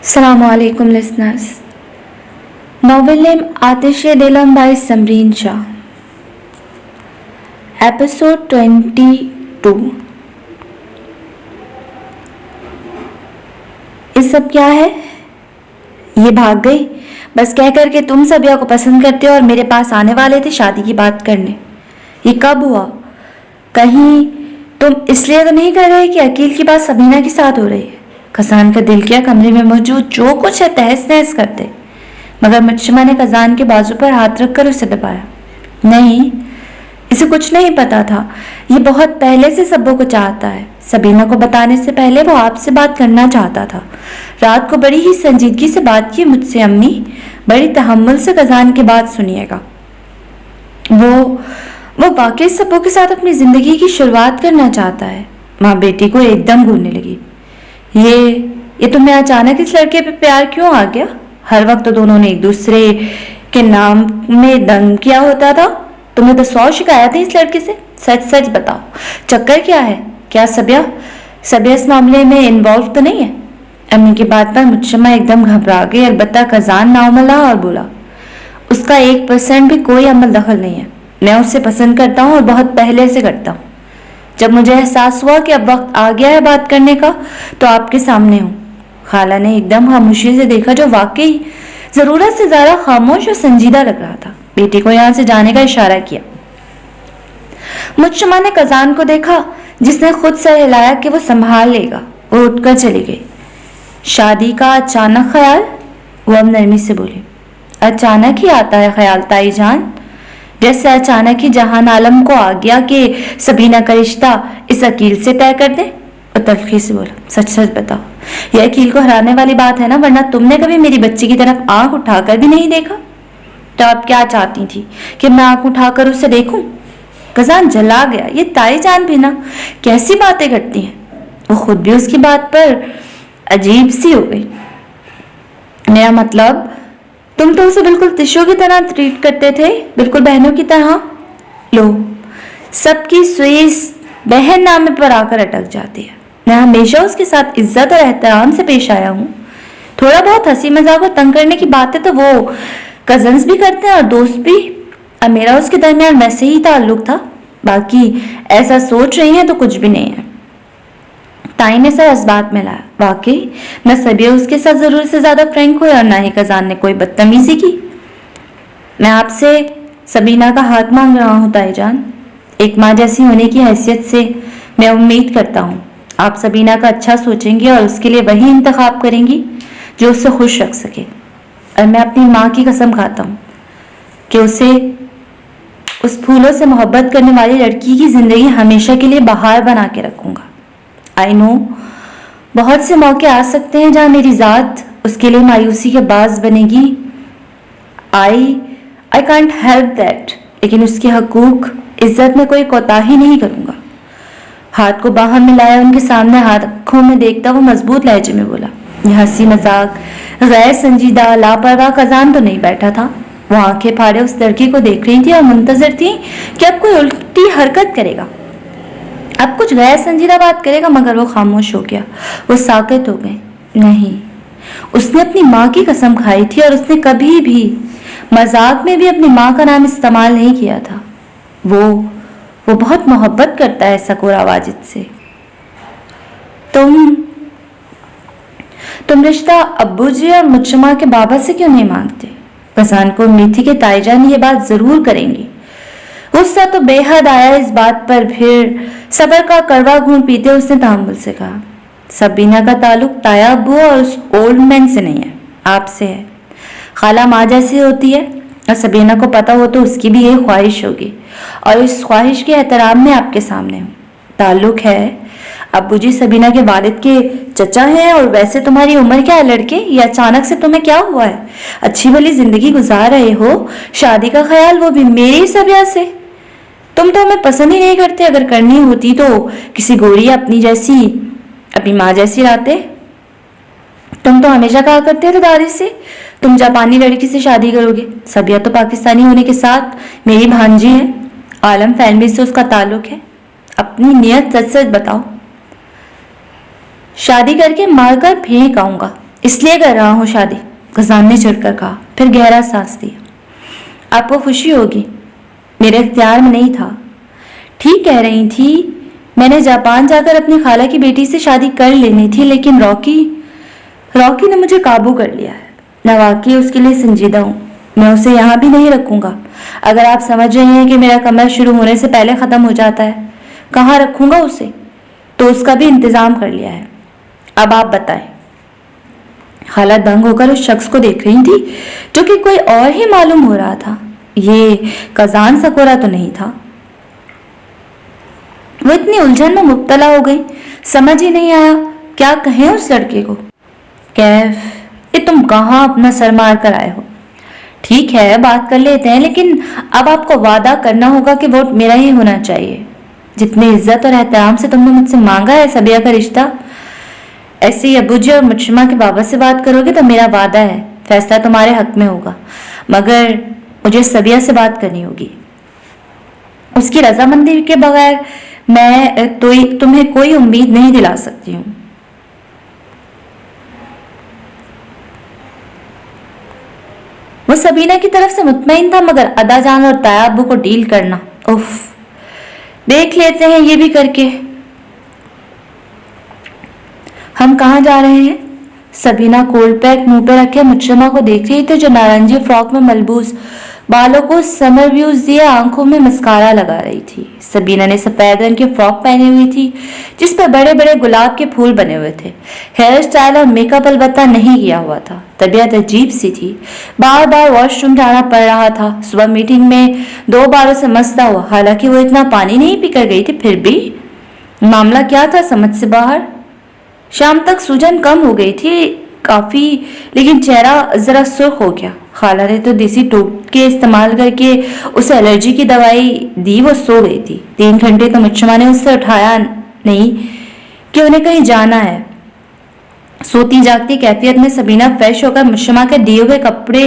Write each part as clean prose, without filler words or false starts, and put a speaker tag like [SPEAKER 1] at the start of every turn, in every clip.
[SPEAKER 1] Assalamualaikum listeners. Novel name Aatish-e-Dilam by Samreen Shah. Episode 22. ये सब क्या है? ये भाग गई बस कह कर के तुम सबिया को पसंद करते हो और मेरे पास आने वाले थे शादी की बात करने। ये कब हुआ? कहीं तुम इसलिए तो नहीं कर रहे कि अकील की बात सबीना के साथ हो रही है? खजान का दिल किया कमरे में मौजूद जो कुछ है तहस नहस करते, मगर मुज्तमा ने खजान के बाजू पर हाथ रखकर उसे दबाया। नहीं, इसे कुछ नहीं पता था। ये बहुत पहले से सब्बों को चाहता है। सबीना को बताने से पहले वो आपसे बात करना चाहता था। रात को बड़ी ही संजीदगी से बात की मुझसे अम्मी, बड़ी तहम्मुल से खजान की बात सुनिएगा। वो वाकई सब्बों के साथ अपनी जिंदगी की शुरुआत करना चाहता है। माँ बेटी को एकदम घूरने लगी। ये तुम्हें अचानक इस लड़के पे प्यार क्यों आ गया? हर वक्त तो दोनों ने एक दूसरे के नाम में दंग किया होता था। तुम्हें तो 100 शिकायतें इस लड़के से। सच सच बताओ, चक्कर क्या है? क्या सबिया इस मामले में इन्वॉल्व तो नहीं है? अम्मी की बात पर मुज्तमा एकदम घबरा गई। अलबत्ता खजान नाउमला और बोला, उसका 1% भी कोई अमल दखल नहीं है। मैं उसे पसंद करता हूँ और बहुत पहले से करता हूँ। जब मुझे एहसास हुआ कि अब वक्त आ गया है बात करने का, तो आपके सामने हूँ। खाला ने एकदम खामोशी से देखा, जो वाकई जरूरत से ज्यादा खामोश और संजीदा लग रहा था। बेटी को यहाँ से जाने का इशारा किया। मुज्तमा ने खजान को देखा, जिसने खुद से हिलाया कि वो संभाल लेगा। वो उठकर चली गई। शादी का अचानक ख्याल? वो अब नरमी से बोली, अचानक ही आता है ख्याल ताई जान, जैसे अचानक ही जहान आलम को आ गया कि सबीना का रिश्ता इस अकील से तय कर दे। और तलखी से बोला, सच सच बताओ, यह अकील को हराने वाली बात है ना? वरना तुमने कभी मेरी बच्ची की तरफ आंख उठाकर भी नहीं देखा। तो आप क्या चाहती थी कि मैं आंख उठाकर उसे देखूं? खजान जला गया। ये ताई जान भी ना कैसी बातें करती हैं। वो खुद भी उसकी बात पर अजीब सी हो गई। मेरा मतलब, तुम तो उसे बिल्कुल तिशो की तरह ट्रीट करते थे, बिल्कुल बहनों की तरह। लो, सबकी सुई बहन नामे पर आकर अटक जाती है। मैं हमेशा उसके साथ इज्जत और एहतराम से पेश आया हूँ। थोड़ा बहुत हंसी मजाक और तंग करने की बातें तो वो कजन्स भी करते हैं और दोस्त भी। अब मेरा उसके दरमियान वैसे ही ताल्लुक था। बाकी ऐसा सोच रही है तो कुछ भी नहीं है। ताई ने सर इस बात में लाया। वाकई न सबिया उसके साथ जरूरत से ज्यादा फ्रैंक हुई और ना ही खजान ने कोई बदतमीजी की। मैं आपसे सबीना का हाथ मांग रहा हूँ ताई जान। एक माँ जैसी होने की हैसियत से मैं उम्मीद करता हूँ आप सबीना का अच्छा सोचेंगी और उसके लिए वही इंतखाब करेंगी जो उसे खुश रख सके। और मैं अपनी माँ की कसम खाता हूँ कि उसे उस फूलों से मोहब्बत करने वाली लड़की की जिंदगी हमेशा के लिए बहार बना के रखूंगा। आई नो, बहुत से मौके आ सकते हैं जहां मेरी जात उसके लिए मायूसी के बाज बनेगी। आई कांट हेल्प दैट, लेकिन उसके हकूक इज्जत में कोई कोताही नहीं करूंगा। हाथ को बाहर मिलाया, उनके सामने आंखों में देखता वो मजबूत लहजे में बोला। यह हंसी मजाक गैर संजीदा लापरवाह खजान तो नहीं बैठा था। वो आंखें फाड़े उस लड़की को देख रही थी और मुंतजर थी कि अब कोई उल्टी हरकत करेगा, अब कुछ गैर संजीदा बात करेगा। मगर वो खामोश हो गया। वो साकित हो गए। नहीं, उसने अपनी माँ की कसम खाई थी और उसने कभी भी मजाक में भी अपनी माँ का नाम इस्तेमाल नहीं किया था। वो बहुत मोहब्बत करता है सकूरा वाजिद से। तुम रिश्ता अब्बू जी और मुज्तमा के बाबा से क्यों नहीं मांगते? खजान को उम्मीद थी कि ताईजान ये बात जरूर करेंगी। गुस्सा तो बेहद आया इस बात पर। फिर सबर का कड़वा घूंट पीते उसने तहम्मुल से कहा, सबीना का ताल्लुक ताया अब्बू और उस ओल्ड मैन से नहीं है, आपसे है। खाला माँ जैसी होती है और सबीना को पता हो तो उसकी भी यही ख्वाहिश होगी और इस ख्वाहिश के एहतराम में आपके सामने हूँ। ताल्लुक है, अब्बू जी सबीना के वालिद के चचा हैं। और वैसे तुम्हारी उम्र क्या है लड़के? ये अचानक से तुम्हें क्या हुआ है? अच्छी भली जिंदगी गुजार रहे हो, शादी का ख्याल वो भी मेरी सबिया से। तुम तो हमें पसंद ही नहीं करते। अगर करनी होती तो किसी गोरी अपनी माँ जैसी लाते। तुम तो हमेशा कहा करते थे दादी से तुम जापानी लड़की से शादी करोगे। सबिया तो पाकिस्तानी होने के साथ मेरी भांजी है। आलम फैमिली से उसका ताल्लुक है। अपनी नियत सच सच बताओ। शादी करके मारकर फेंक आऊंगा। इसलिए कर रहा हूँ शादी, गजान ने चिढ़कर कहा, फिर गहरा सांस दिया। आपको खुशी होगी, मेरे इख्तियार में नहीं था। ठीक कह रही थी, मैंने जापान जाकर अपनी खाला की बेटी से शादी कर लेनी थी, लेकिन रॉकी ने मुझे काबू कर लिया है। मैं वाकई उसके लिए संजीदा हूँ। मैं उसे यहाँ भी नहीं रखूंगा। अगर आप समझ रही हैं कि मेरा कमर शुरू होने से पहले खत्म हो जाता है, कहाँ रखूंगा उसे, तो उसका भी इंतजाम कर लिया है। अब आप बताएं। खाला दंग होकर उस शख्स को देख रही थी जो कि कोई और ही मालूम हो रहा था। ये कजान सकोरा तो नहीं था। वो इतनी उलझन में मुब्तला हो गई, समझ ही नहीं आया क्या कहें उस लड़के को। कैफ, ये तुम कहाँ अपना सर मार कर आए हो? ठीक है, बात कर लेते हैं, लेकिन अब आपको वादा करना होगा कि वोट मेरा ही होना चाहिए। जितनी इज्जत और एहतराम से तुमने मुझसे मांगा है सबिया का रिश्ता, ऐसे ही अबूजी और मुशमा के बाबा से बात करोगे तो मेरा वादा है फैसला तुम्हारे हक में होगा, मगर मुझे सबिया से बात करनी होगी। उसकी रजामंदी के बगैर मैं तो तुम्हें कोई उम्मीद नहीं दिला सकती हूँ। वो सबीना की तरफ से मुतमईन था, मगर अदा जान और तायाबू को डील करना, उफ। देख लेते हैं ये भी करके। हम कहाँ जा रहे हैं? सबीना कोल्ड पैक मुंह पे रखे मुचरमा को देख रही थी, जो नारंगी फ्रॉक में मलबूस, बालों को समर व्यूज दिए, आंखों में मस्कारा लगा रही थी। सबीना ने सफेद रंग की फ्रॉक पहनी हुई थी जिस पर बड़े बड़े गुलाब के फूल बने हुए थे। हेयर स्टाइल और मेकअप अलबत्ता नहीं किया हुआ था। तबीयत अजीब सी थी, बार बार वॉशरूम जाना पड़ रहा था। सुबह मीटिंग में 2 बारों से मसला हुआ, हालांकि वो इतना पानी नहीं पीकर गई थी, फिर भी मामला क्या था समझ से बाहर। शाम तक सूजन कम हो गई थी काफी, लेकिन चेहरा जरा सुर्ख हो गया। खाला ने तो देसी टोटके इस्तेमाल करके उसे एलर्जी की दवाई दी, वो सो गई थी। 3 घंटे तो मुचमा ने उससे उठाया नहीं कि उन्हें कहीं जाना है। सोती जागती कैफियत में सबीना फ्रेश होकर मुचमा के दिए हुए कपड़े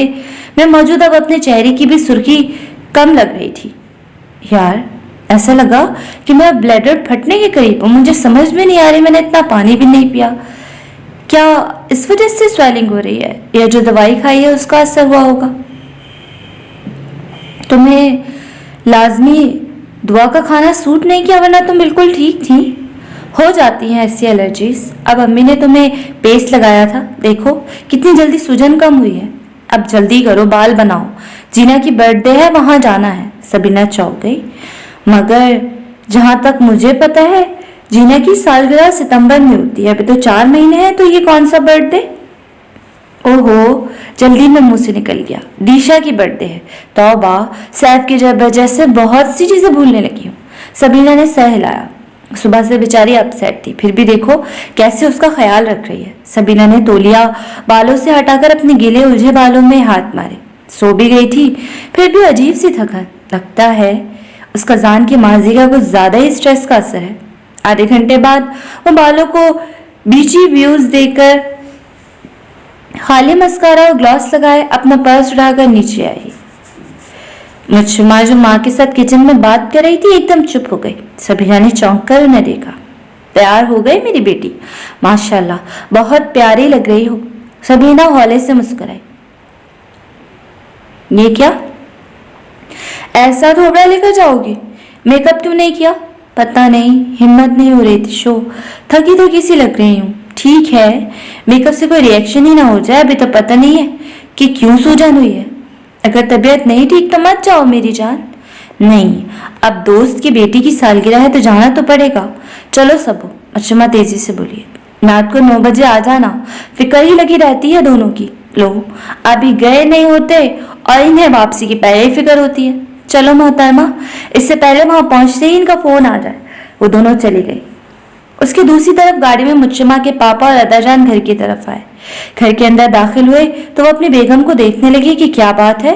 [SPEAKER 1] में मौजूद अब अपने चेहरे की भी सुर्खी कम लग रही थी। यार, ऐसा लगा कि मैं ब्लैडर फटने के करीब हूँ। मुझे समझ में नहीं आ रही, मैंने इतना पानी भी नहीं पिया। क्या इस वजह से स्वेलिंग हो रही है, या जो दवाई खाई है उसका असर हुआ होगा? तुम्हें लाजमी दुआ का खाना सूट नहीं किया, वरना तुम बिल्कुल ठीक थी। हो जाती हैं ऐसी एलर्जीज। अब अम्मी ने तुम्हें पेस्ट लगाया था, देखो कितनी जल्दी सूजन कम हुई है। अब जल्दी करो, बाल बनाओ, जीना की बर्थडे है, वहां जाना है। सबीना चौंक गई, मगर जहां तक मुझे पता है जीना की सालगिरह सितंबर में होती है। अभी तो 4 महीने हैं, तो ये कौन सा बर्थडे? ओहो, जल्दी में मुंह से निकल गया, दीशा की बर्थडे है। तौबा, सैफ की वजह से बहुत सी चीजें भूलने लगी हूँ। सबीना ने सर हिलाया। सुबह से बेचारी अपसेट थी, फिर भी देखो कैसे उसका ख्याल रख रही है। सबीना ने तौलिया बालों से हटाकर अपने गीले उलझे बालों में हाथ मारे। सो भी गई थी, फिर भी अजीब सी थकन। लगता है उसका जान की माजी का कुछ ज्यादा ही स्ट्रेस का असर है। आधे घंटे बाद वो बालों को बीची व्यूज देकर खाली मस्कारा और ग्लॉस लगाए अपना पर्स उठाकर नीचे आई। मुचमा जो माँ के साथ किचन में बात कर रही थी, एकदम चुप हो गई। सबीना ने चौंक कर उन्हें देखा। तैयार हो गई मेरी बेटी? माशाल्लाह, बहुत प्यारी लग रही हो। सबीना हौले से मुस्कुराई। ये क्या, ऐसा थोड़ा लेकर जाओगी? मेकअप क्यों नहीं किया? पता नहीं, हिम्मत नहीं हो रही थी। शो थकी सी लग रही हूँ। ठीक है, मेकअप से कोई रिएक्शन ही ना हो जाए। अभी तो पता नहीं है कि क्यों सूजन हुई है। अगर तबीयत नहीं ठीक तो मत जाओ मेरी जान। नहीं, अब दोस्त की बेटी की सालगिरह है तो जाना तो पड़ेगा। चलो सबो, मुचमा तेजी से बोली। रात को 9 बजे आ जाना, फिक्र ही लगी रहती है दोनों की। लो, अभी गए नहीं होते और इन्हें वापसी की पहले ही फिक्र होती है। चलो मोहतरमा, इससे पहले वहां पहुंचते ही इनका फोन आ जाए। वो दोनों चली गई। उसके दूसरी तरफ गाड़ी में मुचमा के पापा और अदाजान घर की तरफ आए। घर के अंदर दाखिल हुए तो वो अपनी बेगम को देखने लगी कि क्या बात है,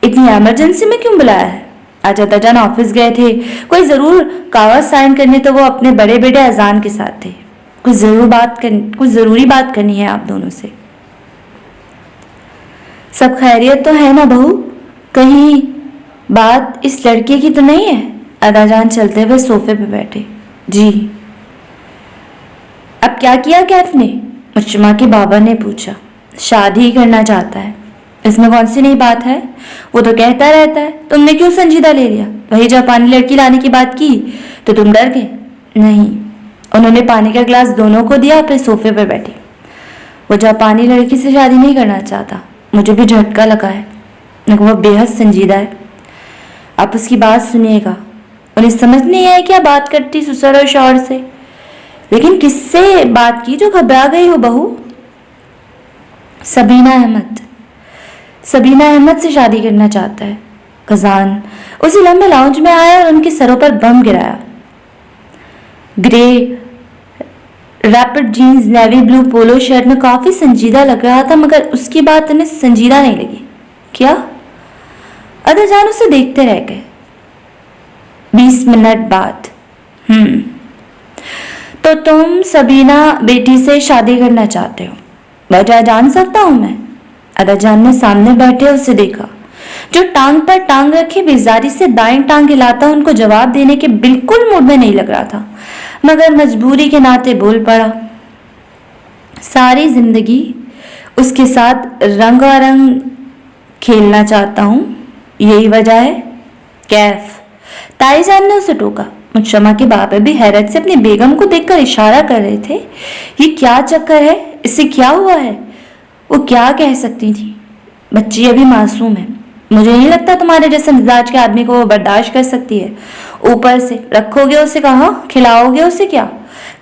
[SPEAKER 1] इतनी इमरजेंसी में क्यों बुलाया है? आज अदाजान ऑफिस गए थे, कोई जरूर कागज साइन करने, तो वो अपने बड़े बेटे अजान के साथ थे। कुछ जरूरी बात करनी है आप दोनों से। सब खैरियत तो है ना बहू? कहीं बात इस लड़के की तो नहीं है? अदाजान चलते हुए सोफे पे बैठे। जी। अब क्या किया कैफ ने? मुचमा के बाबा ने पूछा। शादी करना चाहता है, इसमें कौन सी नई बात है? वो तो कहता रहता है। तुमने क्यों संजीदा ले लिया? वही जापानी लड़की लाने की बात की तो तुम डर गए? नहीं, उन्होंने पानी का गिलास दोनों को दिया, अपने सोफे पर बैठी। वो जापानी लड़की से शादी नहीं करना चाहता। मुझे भी झटका लगा है, वो बेहद संजीदा है। आप उसकी बात सुनिएगा। उन्हें समझ नहीं आया क्या बात करती ससुर और शौहर से। लेकिन किससे बात की जो घबरा गई हो बहू? सबीना अहमद। सबीना अहमद से शादी करना चाहता है। कजान उसी लंबे लाउंज में आया और उनके सरों पर बम गिराया। Grey ripped jeans, navy blue polo shirt में काफी संजीदा लग रहा था, मगर उसकी बात उन्हें संजीदा नहीं लगी। क्या? अदाजान उसे देखते रह गए। 20 मिनट बाद तो तुम सबीना बेटी से शादी करना चाहते हो? वजह जान सकता हूं मैं? अदाजान ने सामने बैठे उसे देखा, जो टांग पर टांग रखे बेजारी से दाएं टांग हिलाता उनको जवाब देने के बिल्कुल मूड में नहीं लग रहा था, मगर मजबूरी के नाते बोल पड़ा। सारी जिंदगी उसके साथ रंगारंग खेलना चाहता हूं, यही वजह है? कैफ? ताईजान ने उसे टोका। मुचमा के बाबा भी हैरत से अपनी बेगम को देखकर इशारा कर रहे थे। ये क्या चक्कर है? इससे क्या हुआ है? वो क्या कह सकती थी? बच्ची अभी मासूम है। मुझे नहीं लगता तुम्हारे जैसे मिजाज के आदमी को वो बर्दाश्त कर सकती है। ऊपर से रखोगे उसे कहाँ, खिलाओगे उसे क्या?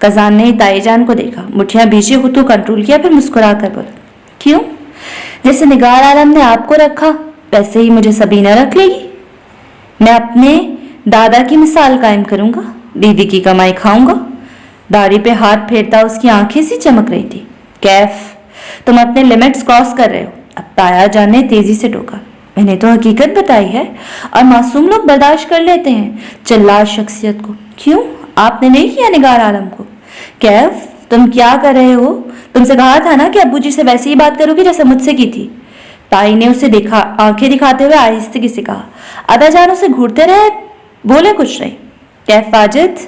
[SPEAKER 1] कजान ने ताईजान को देखा, मुठियां बीचे खुद को कंट्रोल किया, फिर मुस्कुरा कर बोला, क्यों? जैसे निगार आलम ने आपको रखा वैसे ही मुझे सबीना रख लेगी। मैं अपने दादा की मिसाल कायम करूंगा, दीदी की कमाई खाऊंगा। दाढ़ी पे हाथ फेरता उसकी आंखें सी चमक रही थी। कैफ, तुम अपने लिमिट्स क्रॉस कर रहे हो। अब तायाजान ने तेजी से टोका। मैंने तो हकीकत बताई है और मासूम लोग बर्दाश्त कर लेते हैं चिल्लार शख्सियत को। क्यों? आपने नहीं किया निगार आलम को? कैफ, तुम क्या कर रहे हो? तुमसे कहा था ना कि अब्बू जी से वैसे ही बात करोगी जैसे मुझसे की थी। ताई ने उसे देखा, आंखें दिखाते हुए आहिस्ते से कहा। अदाजान उसे घूरते रहे, बोले कुछ नहीं। कैफ वाजिद,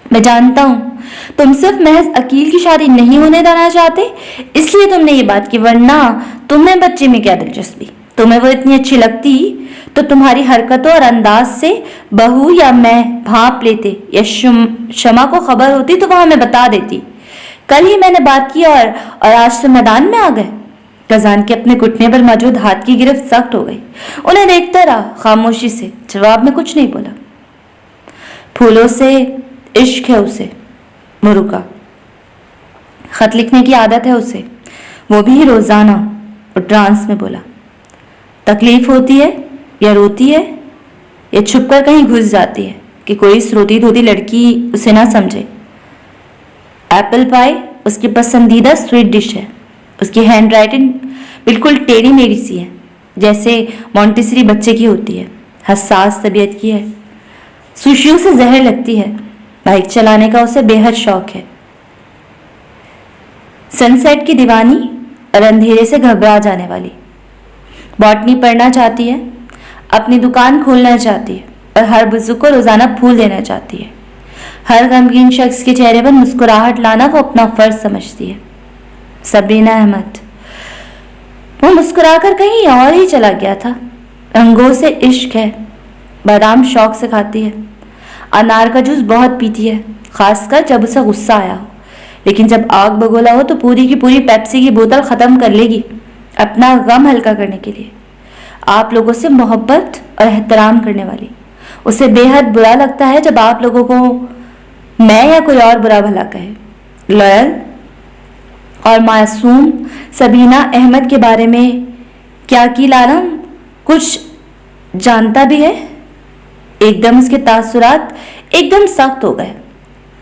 [SPEAKER 1] मैं जानता हूं तुम सिर्फ महज अकील की शादी नहीं होने देना चाहते, इसलिए तुमने ये बात की, वरना तुम्हें बच्चे में क्या दिलचस्पी? तुम्हें वो इतनी अच्छी लगती तो तुम्हारी हरकतों और अंदाज से बहू या मैं भांप लेते, या शमा को खबर होती तो वह हमें बता देती। कल ही मैंने बात की और आज से मैदान में आ गए। कजान के अपने घुटने पर मौजूद हाथ की गिरफ्त सख्त हो गई। उन्हें देखता रहा खामोशी से, जवाब में कुछ नहीं बोला। फूलों से इश्क है उसे, वो रुका। खत लिखने की आदत है उसे, वो भी रोजाना। और ट्रांस में बोला, तकलीफ होती है या रोती है या छुपकर कहीं घुस जाती है कि कोई इस रोती धोती लड़की उसे ना समझे। एप्पल पाई उसकी पसंदीदा स्वीट डिश है। उसकी हैंड राइटिंग बिल्कुल टेढ़ी मेढ़ी सी है, जैसे मोंटेसरी बच्चे की होती है। हसास तबीयत की है, सुशियों से जहर लगती है। बाइक चलाने का उसे बेहद शौक है। सनसेट की दीवानी और अंधेरे से घबरा जाने वाली। बॉटनी पढ़ना चाहती है, अपनी दुकान खोलना चाहती है और हर बुजुर्ग को रोजाना फूल देना चाहती है। हर गमगीन शख्स के चेहरे पर मुस्कुराहट लाना वो अपना फर्ज समझती है। सबीना अहमद, वो मुस्कुराकर कहीं और ही चला गया था। रंगों से इश्क है, बादाम शौक से खाती है, अनार का जूस बहुत पीती है, खासकर जब उसे गुस्सा आया हो। लेकिन जब आग बगोला हो तो पूरी की पूरी पेप्सी की बोतल खत्म कर लेगी, अपना गम हल्का करने के लिए। आप लोगों से मोहब्बत और एहतराम करने वाली। उसे बेहद बुरा लगता है जब आप लोगों को मैं या कोई और बुरा भला कहे। लॉयल और मासूम सबीना अहमद के बारे में क्या की लालम कुछ जानता भी है? एकदम उसके तासुरात एकदम सख्त हो गए।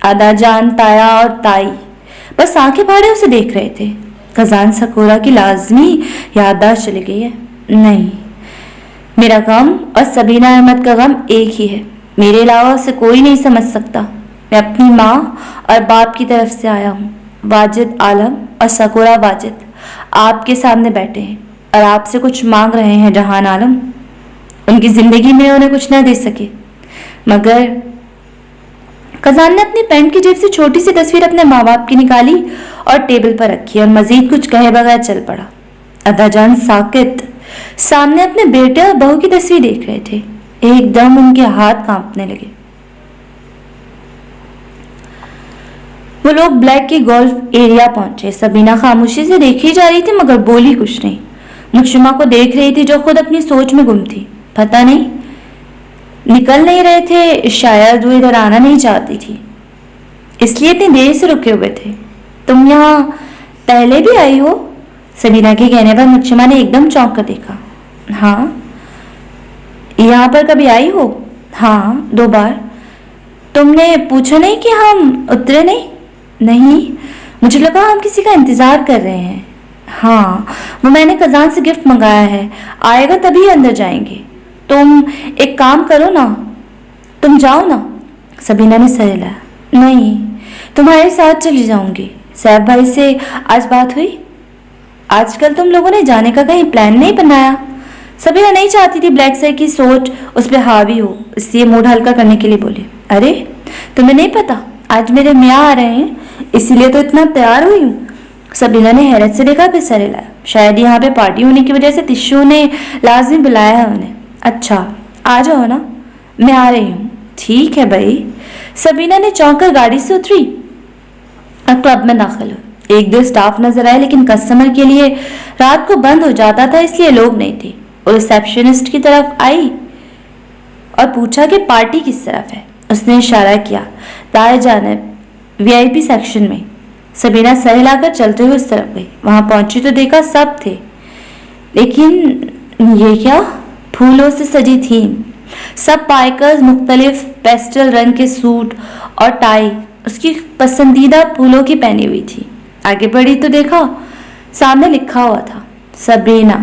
[SPEAKER 1] अदाजान, ताया और ताई बस आंखें फाड़े उसे देख रहे थे। खजान सकोरा की लाजमी याददाश्त चली गई है। नहीं, मेरा गम और सबीना अहमद का गम एक ही है। मेरे अलावा उसे कोई नहीं समझ सकता। मैं अपनी माँ और बाप की तरफ से आया हूँ। वाजिद आलम और सकोरा वाजिद आपके सामने बैठे हैं और आपसे कुछ मांग रहे हैं। जहान आलम उनकी जिंदगी में उन्हें कुछ न दे सके, मगर खजान ने अपनी पैंट की जेब से छोटी सी तस्वीर अपने माँ बाप की निकाली और टेबल पर रखी और मजीद कुछ कहे बगैर चल पड़ा। अदाजान साकित सामने अपने बेटे और बहू की तस्वीर देख रहे थे। एकदम उनके हाथ कांपने लगे। वो लोग ब्लैक के गोल्फ एरिया पहुंचे। सबीना खामोशी से देखी जा रही थी मगर बोली कुछ नहीं। मुश्तमा को देख रही थी जो खुद अपनी सोच में गुम थी। पता नहीं निकल नहीं रहे थे, शायद वो इधर आना नहीं चाहती थी इसलिए इतनी देर से रुके हुए थे। तुम यहाँ पहले भी आई हो? सबीना के कहने पर मुश्तमा ने एकदम चौंक कर देखा। हाँ। यहाँ पर कभी आई हो? हाँ, 2 बार। तुमने पूछा नहीं कि हम उतरे नहीं, मुझे लगा हम किसी का इंतजार कर रहे हैं। हाँ, वो मैंने खजान से गिफ्ट मंगाया है, आएगा तभी अंदर जाएंगे। तुम एक काम करो ना, तुम जाओ ना। सबीना ने सर हिलाया। नहीं, तुम्हारे साथ चली जाऊंगी। सैफ भाई से आज बात हुई? आजकल तुम लोगों ने जाने का कहीं प्लान नहीं बनाया? सबीना नहीं चाहती थी ब्लैक सर की सोच उस पर हावी हो, इसलिए मूड हल्का करने के लिए बोली। अरे तुम्हें नहीं पता, आज मेरे मियाँ आ रहे हैं, इसीलिए तो इतना तैयार हुई हूँ। सबीना ने हैरत से देखा, फिर सर हिलाया। शायद यहाँ पे पार्टी होने की वजह से तिशू ने लाजमी बुलाया है उन्हें। अच्छा, आ जाओ ना, मैं आ रही हूँ। ठीक है भाई। सबीना ने चौंक कर गाड़ी से उतरी और क्लब में दाखिल हुई। 1-2 स्टाफ नजर आए लेकिन कस्टमर के लिए रात को बंद हो जाता था इसलिए लोग नहीं थे। वो रिसेप्शनिस्ट की तरफ आई और पूछा कि पार्टी किस तरफ है। उसने इशारा किया, दाएं जानिब वीआईपी सेक्शन में। सबीना सर हिलाकर चलते हुए उस तरफ गई। वहां पहुंची तो देखा सब थे, लेकिन ये क्या? फूलों से सजी थीम। सब बाइकर्स मुख्तलिफ पेस्टल रंग के सूट और टाई उसकी पसंदीदा फूलों की पहनी हुई थी। आगे बढ़ी तो देखा सामने लिखा हुआ था, सबीना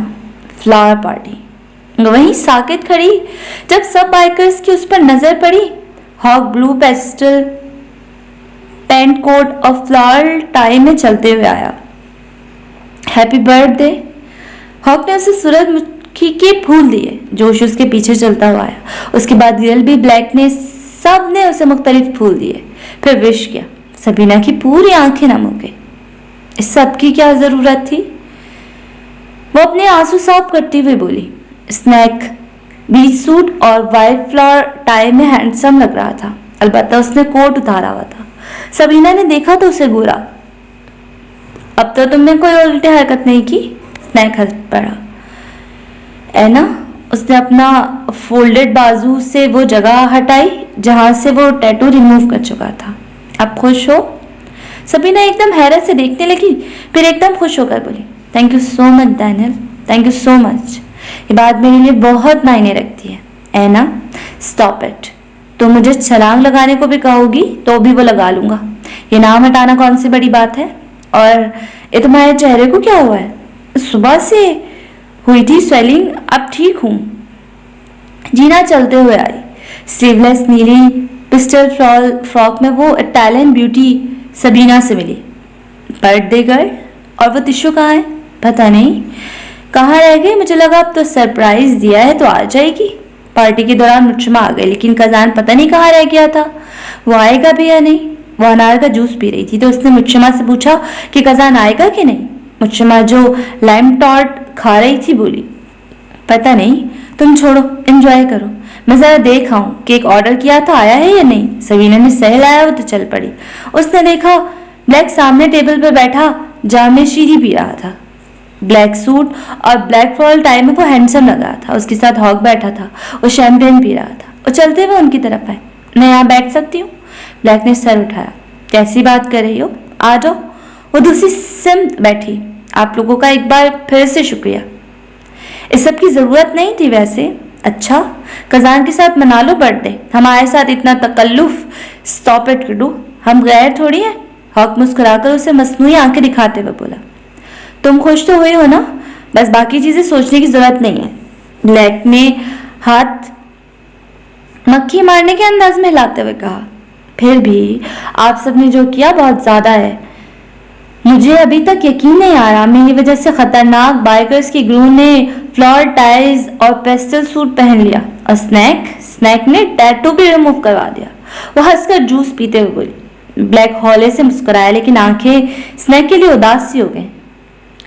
[SPEAKER 1] फ्लावर पार्टी। वहीं साकित खड़ी। जब सब बाइकर्स की उस पर नजर पड़ी, Hawk blue pastel pant coat और फ्लावर टाई में चलते हुए आया। Happy birthday. हॉक ने उसे सूरजमुखी के फूल दिए। जोश उसके पीछे चलता हुआ आया। उसके बाद गिल भी, ब्लैक ने, सब ने उसे मुख्तलिफ फूल दिए, फिर विश किया। सबीना की पूरी आंखें नम हो गई। इस सब की क्या जरूरत थी? वो अपने आंसू साफ करती हुई बोली, स्नैक बीच सूट और वाइट फ्लावर टाई में हैंडसम लग रहा था। अलबत्ता उसने कोट उतारा हुआ था। सबीना ने देखा तो उसे घूरा। अब तो तुमने कोई उल्टी हरकत नहीं की? स्नैक हंस पड़ा। ऐना, उसने अपना फोल्डेड बाजू से वो जगह हटाई जहां से वो टैटू रिमूव कर चुका था। अब खुश हो? सबीना एकदम हैरत से देखने लगी, फिर एकदम खुश होकर बोली, thank you so much Daniel, thank you so much. ये बात मेरे लिए बहुत मायने रखती है। ऐना, स्टॉप इट। तो मुझे छलांग लगाने को भी कहोगी तो भी वो लगा लूंगा। ये नाम हटाना कौन सी बड़ी बात है? और ये तुम्हारे चेहरे को क्या हुआ है? सुबह से हुई थी स्वेलिंग, अब ठीक हूँ। जीना चलते हुए आई। स्लीवलेस नीली पिस्टल फ्रॉक में वो इटालियन ब्यूटी सबीना से मिली। Birthday girl. और वो तिशू कहाँ है? पता नहीं कहाँ रह गई। मुझे लगा अब तो सरप्राइज दिया है तो आ जाएगी। पार्टी के दौरान मुश्तमा आ गई, लेकिन खजान पता नहीं कहाँ रह गया था। वो आएगा भी या नहीं? वो अनार का जूस पी रही थी तो उसने मुश्तमा से पूछा कि खजान आएगा कि नहीं। मुश्तमा जो लाइम टॉर्ट खा रही थी बोली, पता नहीं, तुम छोड़ो, एंजॉय करो, मैं जरा देख आऊं केक ऑर्डर किया था आया है या नहीं। सबीना ने सह लाया वो तो चल पड़ी। उसने देखा ब्लैक सामने टेबल पर बैठा जामे शीरी पी रहा था। ब्लैक सूट और ब्लैक फ्लॉरल टाई में वो हैंडसम लग रहा था। उसके साथ हॉक बैठा था, वो शैंपेन पी रहा था। वो चलते हुए उनकी तरफ आए। मैं यहाँ बैठ सकती हूँ? ब्लैक ने सर उठाया। कैसी बात कर रही हो, आ जाओ। वो दूसरी सिम बैठी। आप लोगों का एक बार फिर से शुक्रिया। इस सब की जरूरत नहीं थी वैसे। अच्छा, खजान के साथ मना लो बर्थडे, हमारे साथ इतना तकल्लुफ। स्टॉप इट किडू, हम गैर थोड़ी है। हॉक मुस्कुराकर उसे मसनूई आंखें दिखाते हुए बोला, तुम खुश तो हुई हो ना? बस बाकी चीजें सोचने की जरूरत नहीं है। ब्लैक ने हाथ मक्खी मारने के अंदाज में हिलाते हुए कहा, फिर भी आप सबने जो किया बहुत ज्यादा है। मुझे अभी तक यकीन नहीं आ रहा मेरी वजह से खतरनाक बाइकर्स की ग्रुप ने फ्लावर टाइज और पेस्टल सूट पहन लिया और स्नैक ने टैटू भी रिमूव करवा दिया। वो हंसकर जूस पीते हुए बोली। ब्लैक हौले से मुस्कुराया, लेकिन आंखें स्नैक के लिए उदास सी हो गई।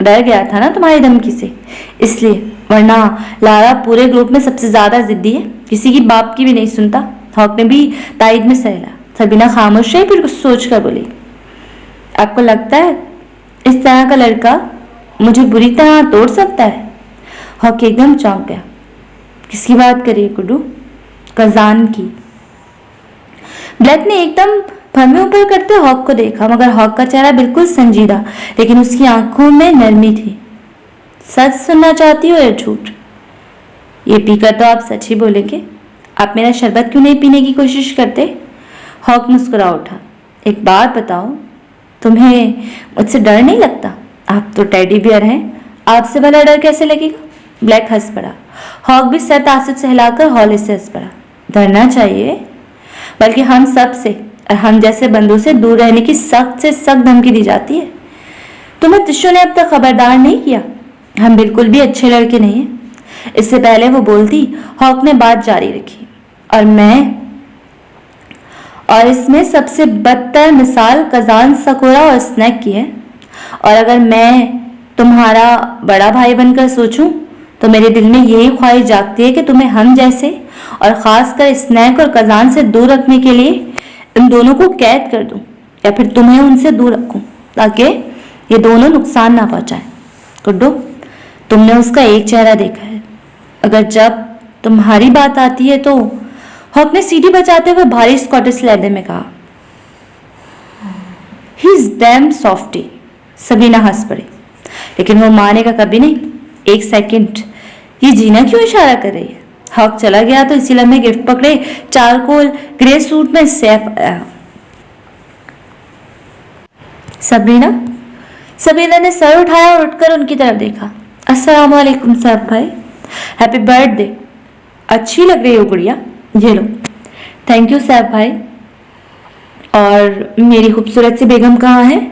[SPEAKER 1] डर गया था ना तुम्हारी धमकी से, इसलिए, वरना लारा पूरे ग्रुप में सबसे ज्यादा जिद्दी है, किसी की बाप की भी नहीं सुनता। हॉक ने भी तायद में सहला। सबीना खामोश रही, फिर कुछ सोच कर बोली, आपको लगता है इस तरह का लड़का मुझे बुरी तरह तोड़ सकता है? हॉक एकदम चौंक गया। किसकी बात करिए गुड्डू? कजान की। ब्लैक ने एकदम फर्मे ऊपर करते हॉक को देखा, मगर हॉक का चेहरा बिल्कुल संजीदा, लेकिन उसकी आंखों में नरमी थी। सच सुनना चाहती हो या झूठ? ये पीकर तो आप सच ही बोलेंगे। आप मेरा शरबत क्यों नहीं पीने की कोशिश करते? हॉक मुस्कुरा उठा। एक बात बताओ, तुम्हें मुझसे डर नहीं लगता? आप तो टेडी बियर हैं, आपसे भला डर कैसे लगेगा? ब्लैक हंस पड़ा। हॉक भी सर तासुत सहलाकर हौले से हंस पड़ा। डरना चाहिए, बल्कि हम सब से और हम जैसे बंदों से दूर रहने की सख्त से सख्त धमकी दी जाती है। तुम्हें तिशो ने अब तक खबरदार नहीं किया? हम बिल्कुल भी अच्छे लड़के नहीं हैं। इससे पहले वो बोलती, हॉक ने बात जारी रखी, और इसमें सबसे बदतर मिसाल कजान सकोरा और स्नैक की है। और अगर मैं तुम्हारा बड़ा भाई बनकर सोचूं, तो मेरे दिल में यही ख्वाहिश जागती है कि तुम्हें हम जैसे और खासकर स्नैक और कजान से दूर रखने के लिए इन दोनों को कैद कर दूं, या फिर तुम्हें उनसे दूर रखूं, ताकि ये दोनों नुकसान ना पहुंचाएं। गुड्डू, तुमने उसका एक चेहरा देखा है, अगर जब तुम्हारी बात आती है तो। हॉक ने सीटी बचाते हुए भारी स्कॉटिश लहजे में कहा, he is damn softie. Sabina हंस पड़ी, लेकिन वो मानेगा कभी नहीं। एक सेकंड, ये जीना क्यों इशारा कर रही है? हॉक चला गया तो इसी लम्हे गिफ्ट पकड़े चारकोल ग्रे सूट में सैफ आया। सबीना ने सर उठाया और उठकर उनकी तरफ देखा। अस्सलाम वालेकुम सैफ भाई, हैप्पी बर्थडे। अच्छी लग रही हो गुड़िया, ये लो। थैंक यू सैफ भाई। और मेरी खूबसूरत सी बेगम कहाँ है?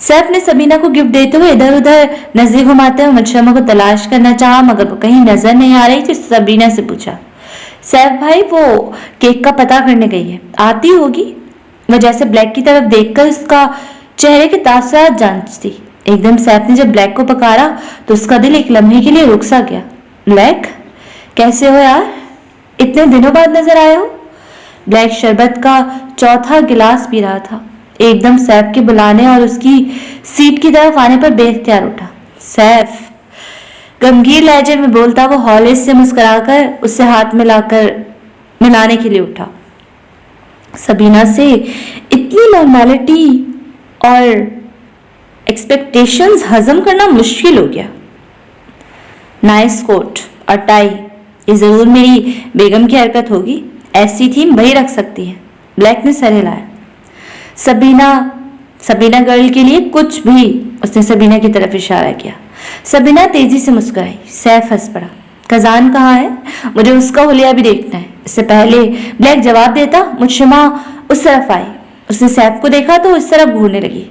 [SPEAKER 1] सैफ ने सबीना को गिफ्ट देते हुए इधर उधर नजरें घुमाते हुए मुशम्मा को तलाश करना चाहा, मगर वो कहीं नजर नहीं आ रही थी। सबीना से पूछा, सैफ भाई वो केक का पता करने गई है, आती होगी। वह जैसे ब्लैक की तरफ देखकर उसका चेहरे के तासुरात जांचती। एकदम सैफ ने जब ब्लैक को पकारा तो उसका दिल एक लम्हे के लिए रुक सा गया। ब्लैक, कैसे हो यार? इतने दिनों बाद नजर आए हो। ब्लैक शरबत का चौथा गिलास पी रहा था। एकदम सैफ के बुलाने और उसकी सीट की तरफ आने पर बेख्तियार उठा। सैफ, गंभीर लहजे में बोलता वो हौले से मुस्कुराकर उससे हाथ मिलाने के लिए उठा। सबीना से इतनी नॉर्मैलिटी और एक्सपेक्टेशंस हजम करना मुश्किल हो गया। नाइस कोट और टाई, ये जरूर मेरी बेगम की हरकत होगी, ऐसी थीम वही रख सकती है। ब्लैक ने सर हिलाया। सबीना गर्ल के लिए कुछ भी। उसने सबीना की तरफ इशारा किया। सबीना तेजी से मुस्कुराई। सैफ हंस पड़ा। कजान कहाँ है? मुझे उसका हुलिया भी देखना है। इससे पहले ब्लैक जवाब देता, मुशम्मा उस तरफ आई। उसने सैफ को देखा तो उस तरफ घूरने लगी।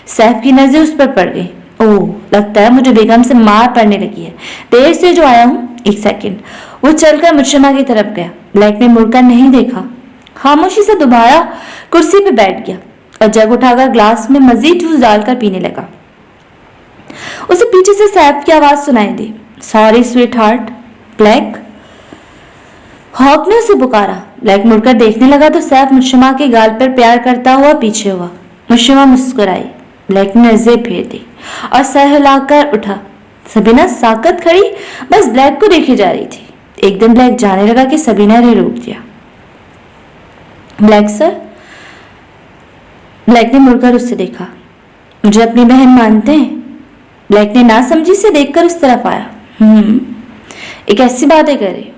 [SPEAKER 1] सैफ की नजर उस पर पड़ गई। ओह, लगता है मुझे बेगम से मार पड़ने लगी है। देर से जो आया हूँ। एक सेकंड। वो चलकर मुशम्मा की तरफ गया। ब्लैक ने मुड़कर नहीं देखा, खामोशी से दोबारा कुर्सी पे बैठ गया और जग उठाकर ग्लास में मजीद जूस डालकर पीने लगा। उसे पीछे से सैफ की आवाज सुनाई दी, sorry sweetheart. Black. Hawk ने उसे पुकारा। ब्लैक मुड़कर देखने लगा तो सैफ मुशम्मा के गाल पर प्यार करता हुआ पीछे हुआ। मुशम्मा मुस्कुराई। ब्लैक ने नजरें फेर दी और सर हिलाकर उठा। सबीना साकत खड़ी बस ब्लैक को देखे जा रही थी। एकदम ब्लैक जाने लगा कि सबीना ने रोक दिया। Black sir. ब्लैक ने मुड़कर उससे देखा। मुझे अपनी बहन मानते हैं? ब्लैक ने नासमझी से देखकर उस तरफ आया। एक ऐसी बातें करे,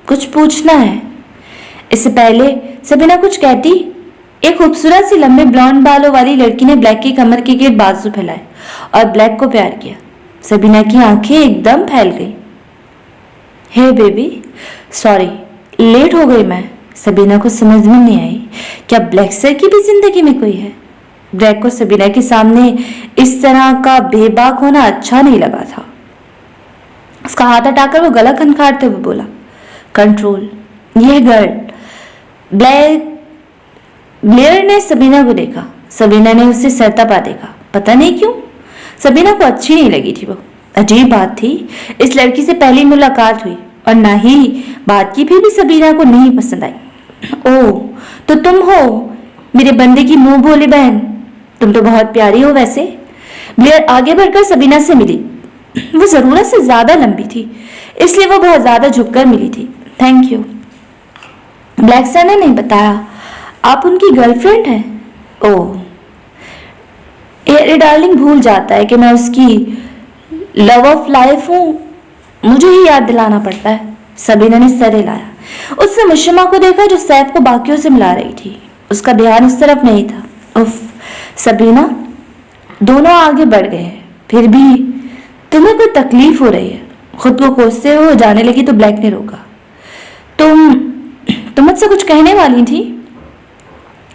[SPEAKER 1] कुछ पूछना है। इससे पहले सबीना कुछ कहती, एक खूबसूरत सी लंबे ब्लॉन्ड बालों वाली लड़की ने ब्लैक की कमर के गिर्द बाजू फैलाए और ब्लैक को प्यार किया। सबीना की आंखें एकदम फैल गई। हे बेबी, सॉरी, लेट हो गई मैं। सबीना को समझ में नहीं आई, क्या ब्लैक सर की भी जिंदगी में कोई है? ब्लैक को सबीना के सामने इस तरह का बेबाक होना अच्छा नहीं लगा था। उसका हाथ हटाकर वो गला खनखारते हुए बोला, कंट्रोल। यह गर्ल ब्लैक ब्लेयर ने सबीना को देखा। सबीना ने उसे सर तपा देखा। पता नहीं क्यों सबीना को अच्छी नहीं लगी थी वो। अजीब बात थी, इस लड़की से पहली मुलाकात हुई और ना ही बात की, फिर भी सबीना को नहीं पसंद आई। ओह, तो तुम हो मेरे बंदे की मुंह भोली बहन, तुम तो बहुत प्यारी हो वैसे। ब्लेयर आगे बढ़कर सबीना से मिली। वो जरूरत से ज्यादा लंबी थी, इसलिए वो बहुत ज्यादा झुककर मिली थी। Thank you. ब्लैक सर ने नहीं बताया आप उनकी गर्लफ्रेंड हैं? ओह, ये डार्लिंग भूल जाता है कि मैं उसकी लव ऑफ लाइफ हूं, मुझे ही याद दिलाना पड़ता है। सबीना ने सर हिलाया। उसने मुशम्मा को देखा जो सैफ को बाकियों से मिला रही थी। उसका ध्यान उस तरफ नहीं था। उफ, सबीना, दोनों आगे बढ़ गए हैं, फिर भी तुम्हें कोई तकलीफ हो रही है। खुद को कोसते हुए जाने लगी तो ब्लैक ने रोका। तुम मुझसे कुछ कहने वाली थी?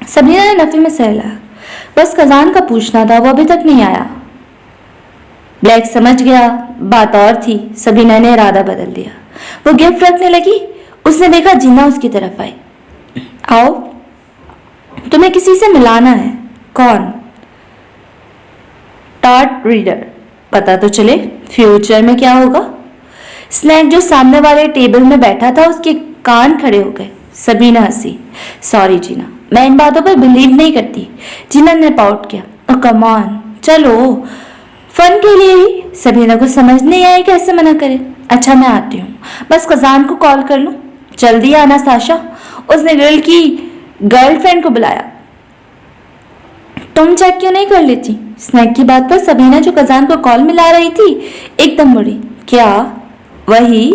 [SPEAKER 1] सबीना ने नफे में सर हिलाया। बस कजान का पूछना था, वो अभी तक नहीं आया। ब्लैक समझ गया बात और थी। सबीना ने इरादा बदल दिया। वो गिफ्ट रखने लगी। उसने देखा जिन्ना उसकी तरफ आई। आओ, तुम्हें किसी से मिलाना है। कौन? टार्ट रीडर, पता तो चले फ्यूचर में क्या होगा। स्नैक जो सामने वाले टेबल में बैठा था उसके कान खड़े हो गए। सबीना हंसी। सॉरी जीना, मैं इन बातों पर बिलीव नहीं करती। जीना ने पाउट किया। ओ कम ऑन, चलो फन के लिए ही। सबीना को समझ नहीं आई कैसे मना करे। अच्छा मैं आती हूँ, बस कजान को कॉल कर लूँ। जल्दी आना साशा। उसने गर्ल की गर्लफ्रेंड को बुलाया। तुम चेक क्यों नहीं कर लेती? स्नैक की बात पर सबीना जो कजान को कॉल मिला रही थी एकदम मुड़ी। क्या? वही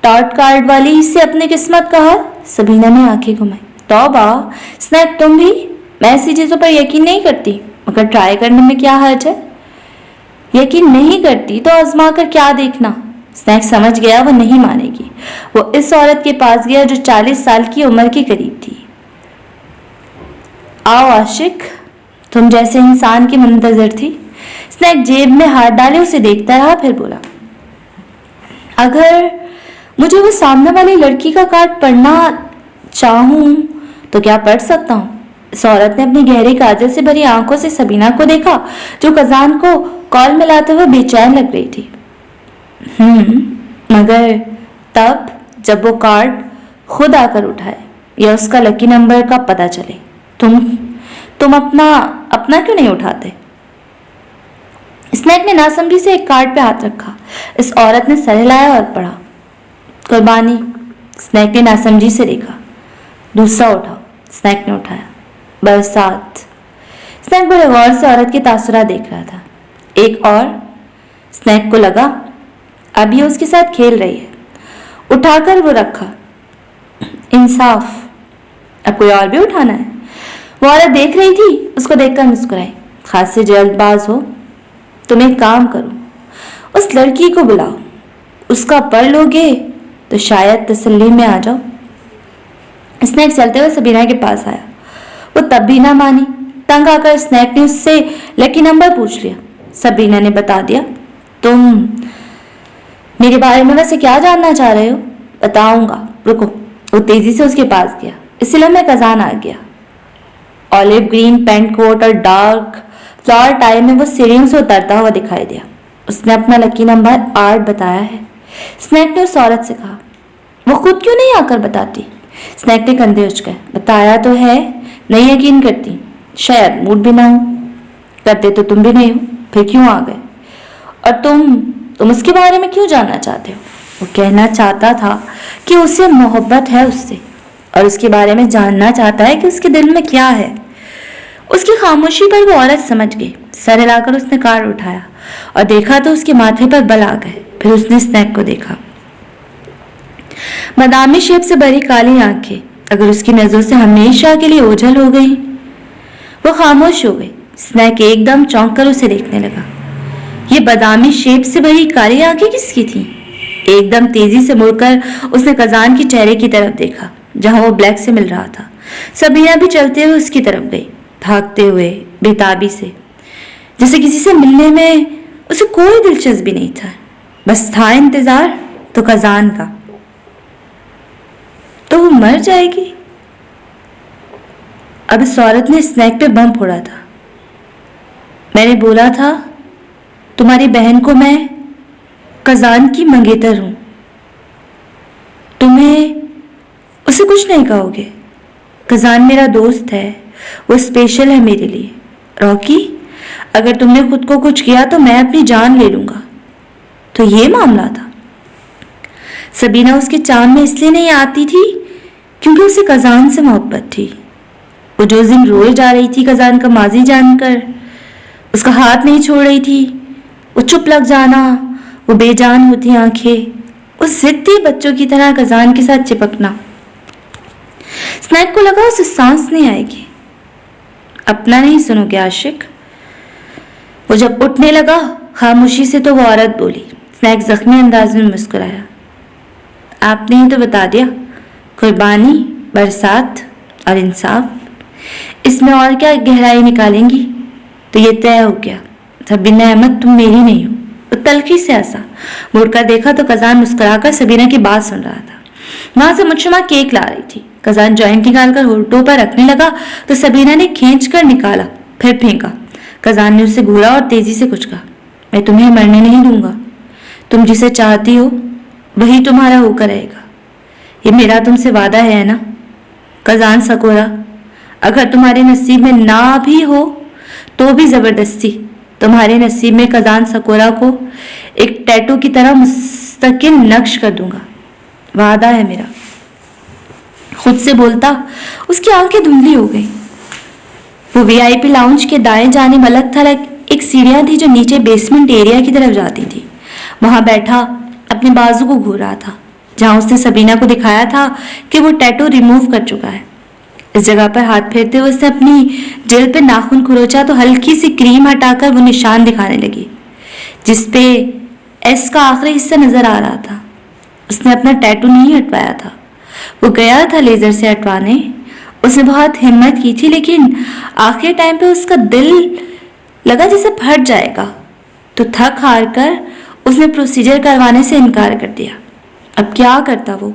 [SPEAKER 1] टॉट कार्ड वाली से अपनी किस्मत का हाल। सबीना ने आंखें घुमाई। तौबा, स्नैक तुम भी? मैं ऐसी चीजों पर यकीन नहीं करती, मगर ट्राई करने में क्या हर्ज है। यकीन नहीं करती तो आजमा कर क्या देखना। स्नैक समझ गया वो नहीं मानेगी। वो इस औरत के पास गया जो 40 साल की उम्र के करीब थी। आओ आशिक, तुम जैसे इंसान की मुंतजर थी। स्नैक जेब में हाथ डाले उसे देखता रहा, फिर बोला, अगर मुझे वो सामने वाली लड़की का कार्ड पढ़ना चाहूं तो क्या पढ़ सकता हूं? इस औरत ने अपनी गहरी काजल से भरी आंखों से सबीना को देखा जो कजान को कॉल मिलाते हुए बेचैन लग रही थी। मगर तब जब वो कार्ड खुद आकर उठाए या उसका लकी नंबर का पता चले, तुम अपना क्यों नहीं उठाते? स्नैक ने नासमझी से एक कार्ड पे हाथ रखा। इस औरत ने सर हिलाया और पढ़ा, कुर्बानी। स्नैक ने नासमझी से देखा। दूसरा उठाओ। स्नैक ने उठाया। बरसात। स्नैक बड़े गौर से औरत के तासुरा देख रहा था। एक और। स्नैक को लगा अब ये उसके साथ खेल रही है। उठाकर वो रखा। इंसाफ, अब कोई और भी उठाना है। वो औरत देख रही थी, उसको देखकर मुस्कुराई। खास से जल्दबाज हो, तुम एक काम करो, उस लड़की को बुलाओ, उसका पढ़ लोगे तो शायद तसल्ली में आ जाओ। स्नैक चलते हुए सबीना के पास आया। वो तब भी ना मानी। तंग आकर स्नैक ने उससे लकी नंबर पूछ लिया। सबीना ने बता दिया। तुम मेरे बारे में वैसे क्या जानना चाह रहे हो? बताऊंगा, रुको। वो तेजी से उसके पास गया। इसलिए मैं कजान आ गया। ऑलिव ग्रीन पेंट कोट और डार्क फ्लावर टाई में वो सीढ़ियों से उतरता हुआ दिखाई दिया। उसने अपना लकी नंबर 8 बताया है। स्नैक ने उस औरत से कहा, वो खुद क्यों नहीं आकर बताती? स्नैक ने कंधे उचकाए। बताया तो है, नहीं यकीन करती। शायद मूड भी ना हो। करते तो तुम भी नहीं हो, फिर क्यों आ गए? और तुम उसके बारे में क्यों जानना चाहते हो? वो कहना चाहता था कि उसे मोहब्बत है उससे और उसके बारे में जानना चाहता है कि उसके दिल में क्या है। उसकी खामोशी पर वो औरत समझ गई। सर हिलाकर उसने कार्ड उठाया और देखा तो उसके माथे पर बल आ गए। फिर उसने स्नैक को देखा। बादामी शेप से भरी काली आंखें अगर उसकी नजरों से हमेशा के लिए ओझल हो गई। वो खामोश हो गई। स्नैक एकदम चौंक कर उसे देखने लगा। ये बादामी शेप से भरी काली आंखें किसकी थी? एकदम तेजी से मुड़कर उसने कजान की चेहरे की तरफ देखा जहां वो ब्लैक से मिल रहा था। सबीना भी चलते हुए उसकी तरफ गई, भागते हुए, बेताबी से, जैसे किसी से मिलने में उसे कोई दिलचस्पी नहीं था। बस था इंतजार तो कजान का। तो वो मर जाएगी। अब इस औरत ने स्नैक पे बम फोड़ा था। मैंने बोला था तुम्हारी बहन को मैं कजान की मंगेतर हूं, तुम्हें उसे कुछ नहीं कहोगे। कजान मेरा दोस्त है, वो स्पेशल है मेरे लिए। रॉकी, अगर तुमने खुद को कुछ किया तो मैं अपनी जान ले लूंगा। तो ये मामला था। सबीना उसके चांद में इसलिए नहीं आती थी क्योंकि उसे कजान से मोहब्बत थी। वो जो दिन रोए जा रही थी कजान का माजी जानकर, उसका हाथ नहीं छोड़ रही थी। वो चुप लग जाना, वो बेजान होती आंखें, वो जिद्दी बच्चों की तरह कजान के साथ चिपकना। स्नैक को लगा उसे सांस नहीं आएगी। अपना नहीं सुनोगे आशिक। वो जब उठने लगा खामोशी से तो वो औरत बोली। स्नैक जख्मी अंदाज में मुस्कुराया। आपने ही तो बता दिया, कुर्बानी, बरसात और इंसाफ, इसमें और क्या गहराई निकालेंगी। तो ये तय हो गया, सबीना अहमद तुम मेरी नहीं हो। वो तलखी से हंसा। मुड़कर देखा तो कजान मुस्कुराकर सबीना की बात सुन रहा था। वहां से मुझमा केक ला रही थी। कजान जॉइंट निकालकर होठों पर रखने लगा तो सबीना ने खींच कर निकाला, फिर फेंका। कजान ने उसे घूरा और तेजी से कुछ कहा, मैं तुम्हें मरने नहीं दूंगा। तुम जिसे चाहती हो वही तुम्हारा होकर रहेगा। ये मेरा तुमसे वादा है ना। कजान सकोरा, अगर तुम्हारे नसीब में ना भी हो तो भी जबरदस्ती तुम्हारे नसीब में कजान सकोरा को एक टैटू की तरह मुस्तकिल नक्श कर दूंगा। वादा है मेरा। खुद से बोलता उसकी आंखें धुंधली हो गई। वो वीआईपी लाउंज के दाएं जाने अलग थलग एक सीढ़ियां थी जो नीचे बेसमेंट एरिया की तरफ जाती थी। वहां बैठा अपने बाजू को घूर रहा था जहां उसने सबीना को दिखाया था कि वो टैटू रिमूव कर चुका है। इस जगह पर हाथ फेरते हुए उसने अपनी जेल पे नाखून खुरोचा तो हल्की सी क्रीम हटाकर वो निशान दिखाने लगी जिसपे एस का आखिरी हिस्सा नजर आ रहा था। उसने अपना टैटू नहीं हटवाया था, वो गया था लेजर से हटवाने। उसने बहुत हिम्मत की थी लेकिन आखिरी टाइम पे उसका दिल लगा जैसे फट जाएगा, तो थक हार कर उसने प्रोसीजर करवाने से इनकार कर दिया। अब क्या करता वो?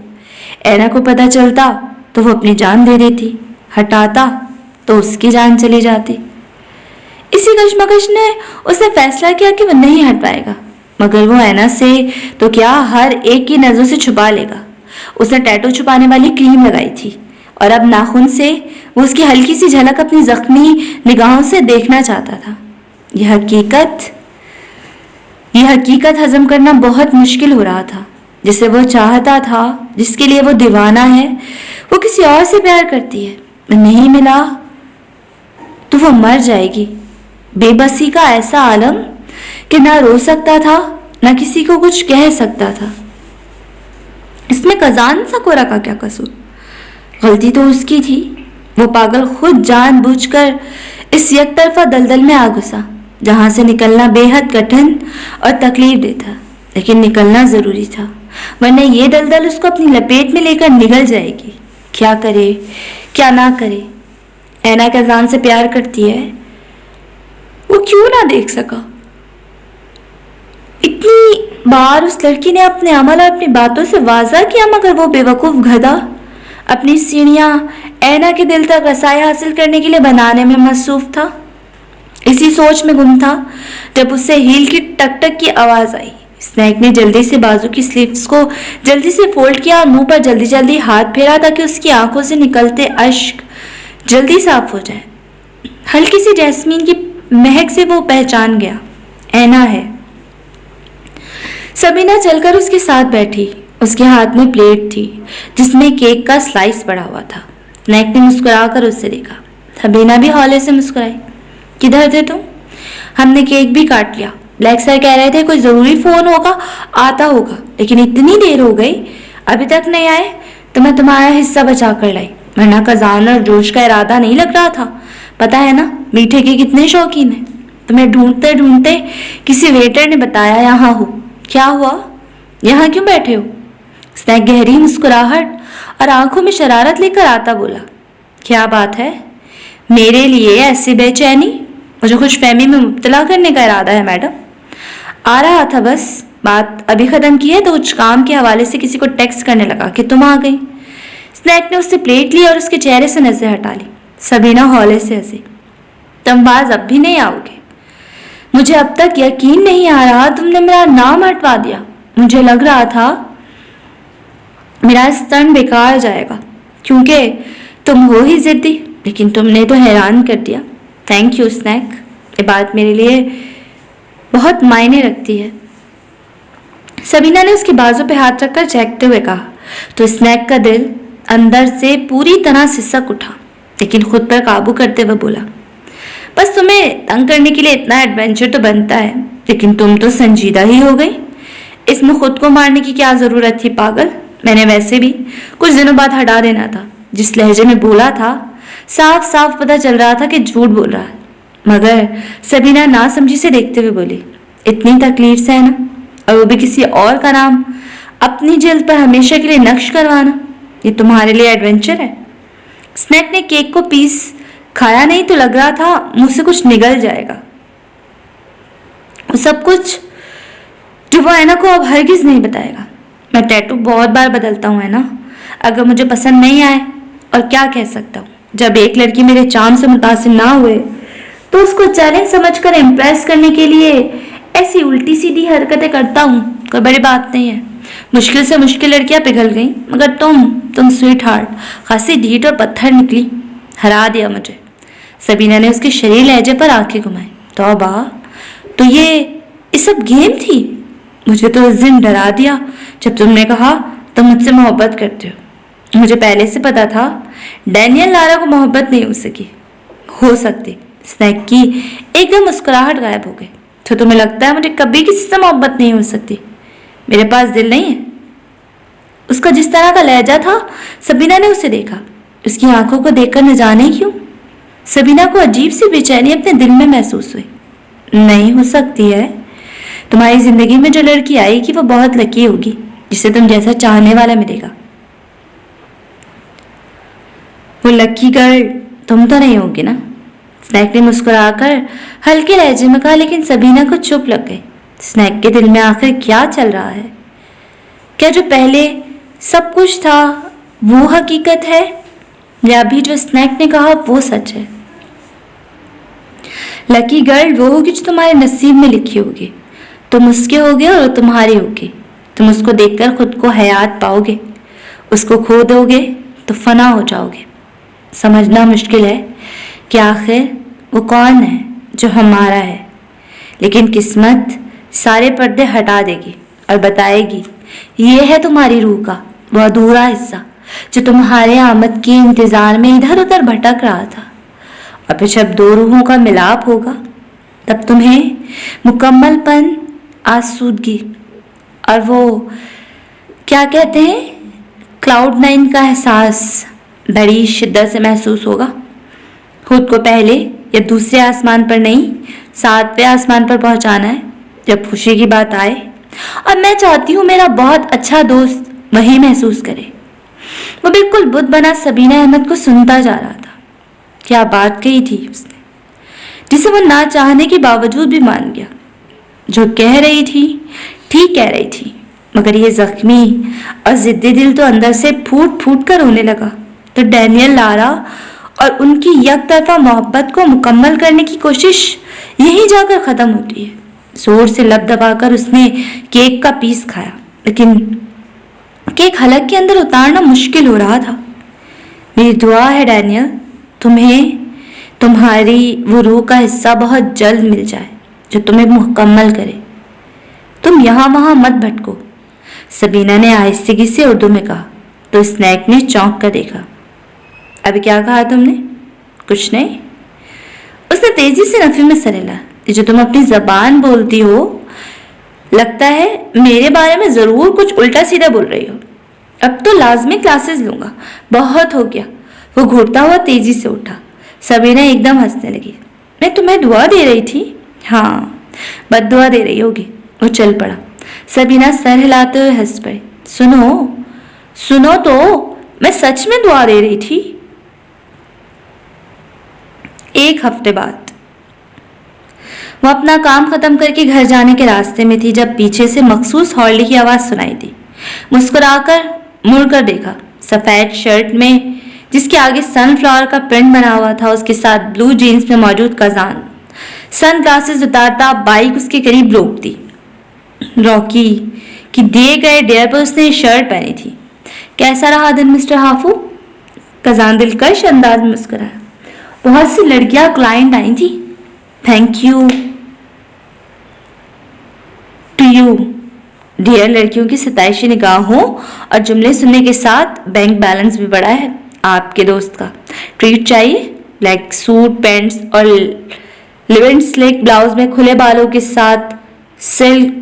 [SPEAKER 1] ऐना को पता चलता तो वो अपनी जान दे देती, हटाता तो उसकी जान चली जाती। इसी कशमकश ने उसने फैसला किया कि वो नहीं हटवाएगा, मगर वो ऐना से तो क्या हर एक की नजरों से छुपा लेगा। उसने टैटू छुपाने वाली क्रीम लगाई थी और अब नाखून से वो उसकी हल्की सी झलक अपनी जख्मी निगाहों से देखना चाहता था। यह हकीकत हजम करना बहुत मुश्किल हो रहा था। जिसे वो चाहता था, जिसके लिए वो दीवाना है, वो किसी और से प्यार करती है। नहीं मिला तो वो मर जाएगी। बेबसी का ऐसा आलम कि ना रो सकता था ना किसी को कुछ कह सकता था। इसमें कजान सकोरा का क्या कसूर? गलती तो उसकी थी। वो पागल खुद जानबूझकर इस एकतरफा दलदल में आ घुसा जहां से निकलना बेहद कठिन और तकलीफ देता, लेकिन निकलना जरूरी था, वरना ये दलदल उसको अपनी लपेट में लेकर निगल जाएगी। क्या करे क्या ना करे? ऐना कजान से प्यार करती है, वो क्यों ना देख सका? इतनी बार उस लड़की ने अपने अमल और अपनी बातों से वाजा किया, मगर वो बेवकूफ गधा अपनी सीढ़ियां ऐना के दिल तक रसाई हासिल करने के लिए बनाने में मसरूफ था। इसी सोच में गुम था जब उससे हील की टक टक की आवाज आई। स्नैक ने जल्दी से बाजू की स्लीव्स को जल्दी से फोल्ड किया और मुंह पर जल्दी जल्दी हाथ फेरा ताकि उसकी आंखों से निकलते अश्क जल्दी साफ हो जाए। हल्की सी जैस्मीन की महक से वो पहचान गया, ऐना है। सबीना चलकर उसके साथ बैठी। उसके हाथ में प्लेट थी जिसमें केक का स्लाइस पड़ा हुआ था। स्नैक ने मुस्कुराकर उससे देखा। सबीना भी हौले से मुस्कुराई। किधर थे तुम? हमने केक भी काट लिया। ब्लैक सर कह रहे थे कोई जरूरी फोन होगा, आता होगा, लेकिन इतनी देर हो गई अभी तक नहीं आए, तो मैं तुम्हारा हिस्सा बचा कर लाई, वरना कजान और जोश का इरादा नहीं लग रहा था। पता है ना मीठे के कितने शौकीन है। तुम्हें ढूंढते ढूंढते किसी वेटर ने बताया यहाँ हो। क्या हुआ? यहाँ क्यों बैठे हो? स्नैक गहरी मुस्कुराहट और आंखों में शरारत लेकर आता बोला, क्या बात है? मेरे लिए ऐसी बेचैनी? मुझे खुश फहमी में मुब्तला करने का इरादा है मैडम? आ रहा था बस, बात अभी खत्म की है तो कुछ काम के हवाले से किसी को टेक्स्ट करने लगा कि तुम आ गई। स्नैक ने उससे प्लेट ली और उसके चेहरे से नजर हटा ली। सबीना हौले से हंसी। तुम बाज अब भी नहीं आओगे? मुझे अब तक यकीन नहीं आ रहा तुमने मेरा नाम हटवा दिया। मुझे लग रहा था मेरा स्तन बेकार जाएगा क्योंकि तुम हो ही जिद्दी, लेकिन तुमने तो हैरान कर दिया। थैंक यू स्नैक, ये बात मेरे लिए बहुत मायने रखती है। सबीना ने उसके बाजू पे हाथ रखकर चहकते हुए कहा तो स्नैक का दिल अंदर से पूरी तरह सिसक उठा, लेकिन खुद पर काबू करते हुए बोला, बस तुम्हें तंग करने के लिए इतना एडवेंचर तो बनता है, लेकिन तुम तो संजीदा ही हो गई। इसमें खुद को मारने की क्या जरूरत थी पागल? मैंने वैसे भी कुछ दिनों बाद हटा देना था। जिस लहजे में बोला था साफ साफ पता चल रहा था कि झूठ बोल रहा है। मगर सबीना नासमझी से देखते हुए बोली, इतनी तकलीफ से है ना, और वो भी किसी और का नाम अपनी जल्द पर हमेशा के लिए नक्श करवाना, ये तुम्हारे लिए एडवेंचर है? स्नैक ने केक को पीस खाया नहीं तो लग रहा था मुंह से कुछ निगल जाएगा। सब कुछ जो वो ऐना को अब हरगिज नहीं बताएगा। मैं टैटू बहुत बार बदलता हूँ है ना, अगर मुझे पसंद नहीं आए और क्या कह सकता हूँ। जब एक लड़की मेरे चार्म से मुतासिर ना हुए तो उसको चैलेंज समझकर इम्प्रेस करने के लिए ऐसी उल्टी सीधी हरकतें करता हूँ, कोई बड़ी बात नहीं है। मुश्किल से मुश्किल लड़कियां पिघल गई, मगर तुम स्वीट हार्ट खासी ढीठ और पत्थर निकली, हरा दिया मुझे। सबीना ने उसके शरीर लहजे पर आंखें घुमाई। तौबा, तो ये सब गेम थी? मुझे तो उस दिन डरा दिया जब तुमने कहा तुम मुझसे मोहब्बत करते हो। मुझे पहले से पता था डैनियल लारा को मोहब्बत नहीं हो सकती। स्नैक की एकदम मुस्कुराहट गायब हो गई। तो तुम्हें लगता है मुझे कभी किसी से मोहब्बत नहीं हो सकती? मेरे पास दिल नहीं है? उसका जिस तरह का लहजा था, सबीना ने उसे देखा। उसकी आंखों को देखकर न जाने क्यों सबीना को अजीब सी बेचैनी अपने दिल में महसूस हुई। नहीं हो सकती है। तुम्हारी जिंदगी में जो लड़की आएगी वो बहुत लकी होगी, जिसे तुम जैसा चाहने वाला मिलेगा। वो लकी गर्ल तुम तो नहीं होगी ना? स्नैक ने मुस्कुराकर हल्के लहजे में कहा, लेकिन सबीना को चुप लग गई। स्नैक के दिल में आखिर क्या चल रहा है? क्या जो पहले सब कुछ था वो हकीकत है, या अभी जो स्नैक ने कहा वो सच है? लकी गर्ल वो होगी जो तुम्हारे नसीब में लिखी होगी। तुम उसके होगे और वो तुम्हारी होगी। तुम उसको देखकर खुद को हयात पाओगे, उसको खो दोगे तो फना हो जाओगे। समझना मुश्किल है कि आखिर वो कौन है जो हमारा है, लेकिन किस्मत सारे पर्दे हटा देगी और बताएगी ये है तुम्हारी रूह का वो अधूरा हिस्सा जो तुम्हारे आमद के इंतजार में इधर उधर भटक रहा था। और फिर जब दो रूहों का मिलाप होगा तब तुम्हें मुकम्मलपन, आसूदगी और वो क्या कहते हैं क्लाउड नाइन का एहसास बड़ी शिद्दत से महसूस होगा। खुद को पहले या दूसरे आसमान पर नहीं, 7वें आसमान पर पहुंचाना है जब खुशी की बात आए। और मैं चाहती हूँ मेरा बहुत अच्छा दोस्त वही महसूस करे। वो बिल्कुल बुत बना सबीना अहमद को सुनता जा रहा था। क्या बात कही थी उसने, जिसे वो ना चाहने के बावजूद भी मान गया। जो कह रही थी ठीक कह रही थी, मगर ये जख्मी और जिद्दी दिल तो अंदर से फूट फूट कर रोने लगा। तो डैनियल लारा और उनकी यकतरफा मोहब्बत को मुकम्मल करने की कोशिश यहीं जाकर खत्म होती है। जोर से लब दबाकर उसने केक का पीस खाया, लेकिन केक हलक के अंदर उतारना मुश्किल हो रहा था। मेरी दुआ है डैनियल, तुम्हें तुम्हारी वो रूह का हिस्सा बहुत जल्द मिल जाए जो तुम्हें मुकम्मल करे। तुम यहाँ वहां मत भटको, सबीना ने आहिस्तगी से उर्दू में कहा। तो स्नैक ने चौंक कर देखा। अभी क्या कहा तुमने? कुछ नहीं, उसने तेजी से नफी में सर हिला। जो तुम अपनी जबान बोलती हो, लगता है मेरे बारे में जरूर कुछ उल्टा सीधा बोल रही हो। अब तो लाजमी क्लासेस लूंगा, बहुत हो गया। वो घूरता हुआ तेजी से उठा। सबीना एकदम हंसने लगी। मैं तुम्हें दुआ दे रही थी? हाँ, बद्दुआ दे रही होगी। वो चल पड़ा। सबीना सर हिलाते हुए हंस पड़ी। सुनो तो, मैं सच में दुआ दे रही थी। एक हफ्ते बाद वो अपना काम खत्म करके घर जाने के रास्ते में थी जब पीछे से मखसूस हॉर्ली की आवाज सुनाई दी। मुस्कुराकर मुड़कर देखा। सफेद शर्ट में जिसके आगे सनफ्लावर का प्रिंट बना हुआ था, उसके साथ ब्लू जीन्स में मौजूद कजान सन ग्लासेस उतारता बाइक उसके करीब रोक दी। रॉकी कि दिए गए डेयर पर उसने शर्ट पहनी थी। कैसा रहा दिन मिस्टर हाफू? कजान दिलकश अंदाज में मुस्कुराया। बहुत सी लड़कियां क्लाइंट आई थी। Thank you to you dear. लड़कियों की सताइशी निगाहों और जुमले सुनने के साथ बैंक बैलेंस भी बढ़ा है आपके दोस्त का। ट्रीट चाहिए? ब्लैक सूट पैंट्स और लिवेंट स्लिक ब्लाउज में खुले बालों के साथ सिल्क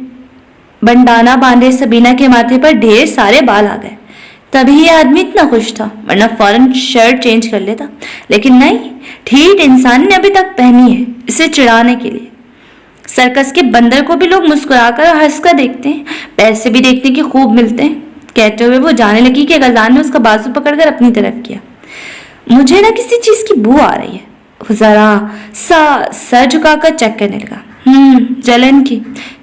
[SPEAKER 1] बंडाना बांधे सबीना के माथे पर ढेर सारे बाल आ गए। तभी ये आदमी इतना खुश था, वरना फौरन शर्ट चेंज कर लेता। लेकिन नहीं, ठीक इंसान ने अभी तक पहनी है, इसे चिढ़ाने के लिए। सर्कस के बंदर को भी लोग मुस्कुराकर और हंसकर देखते हैं, पैसे भी देखने के खूब मिलते हैं। कहते हुए वो जाने लगी कि गजान ने उसका बाजू पकड़कर अपनी तरफ किया। मुझे ना किसी चीज की बू आ रही है। वो जरा सर झुकाकर चेक करने लगा। जलन की।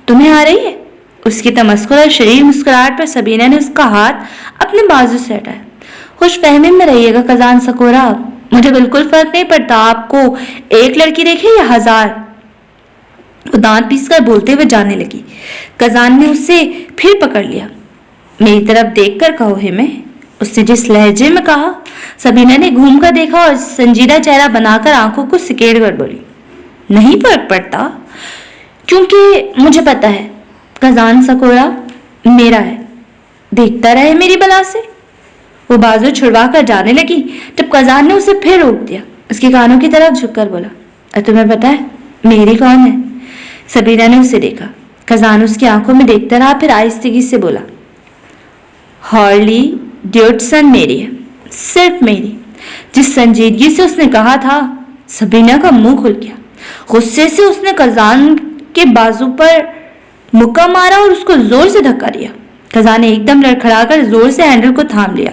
[SPEAKER 1] तुम्हें आ रही है? उसकी तमस्कुर और शरीर मुस्कुराहट पर सबीना ने उसका हाथ अपने बाजू से हटाया। खुश फहमी में रहिएगा कजान सकोरा, मुझे बिल्कुल फर्क नहीं पड़ता आपको एक लड़की देखे या 1000। वो दांत पीसकर बोलते हुए जाने लगी। कजान ने उसे फिर पकड़ लिया। मेरी तरफ देखकर कहो हिमे, उसने जिस लहजे में कहा। सबीना ने घूम कर देखा और संजीदा चेहरा बनाकर आंखों को सिकेड़ कर बोली, नहीं फर्क पड़ता, क्योंकि मुझे पता है कजान सकोरा मेरा है, देखता रहे मेरी बला से। वो बाजू छुड़वा कर जाने लगी तब कजान ने उसे फिर रोक दिया। उसके कानों की तरफ झुककर बोला, और तुम्हें पता है मेरी कौन है? सबीना ने उसे देखा। कजान उसकी आंखों में देखता रहा, फिर आहिस्तेगी से बोला, हॉर्ली ड्यूडसन मेरी है, सिर्फ मेरी। जिस संजीदगी से उसने कहा था, सबीना का मुंह खुल गया। गुस्से से उसने कजान के बाजू पर मुक्का मारा और उसको जोर से धक्का दिया। कजान ने एकदम लड़खड़ाकर जोर से हैंडल को थाम लिया।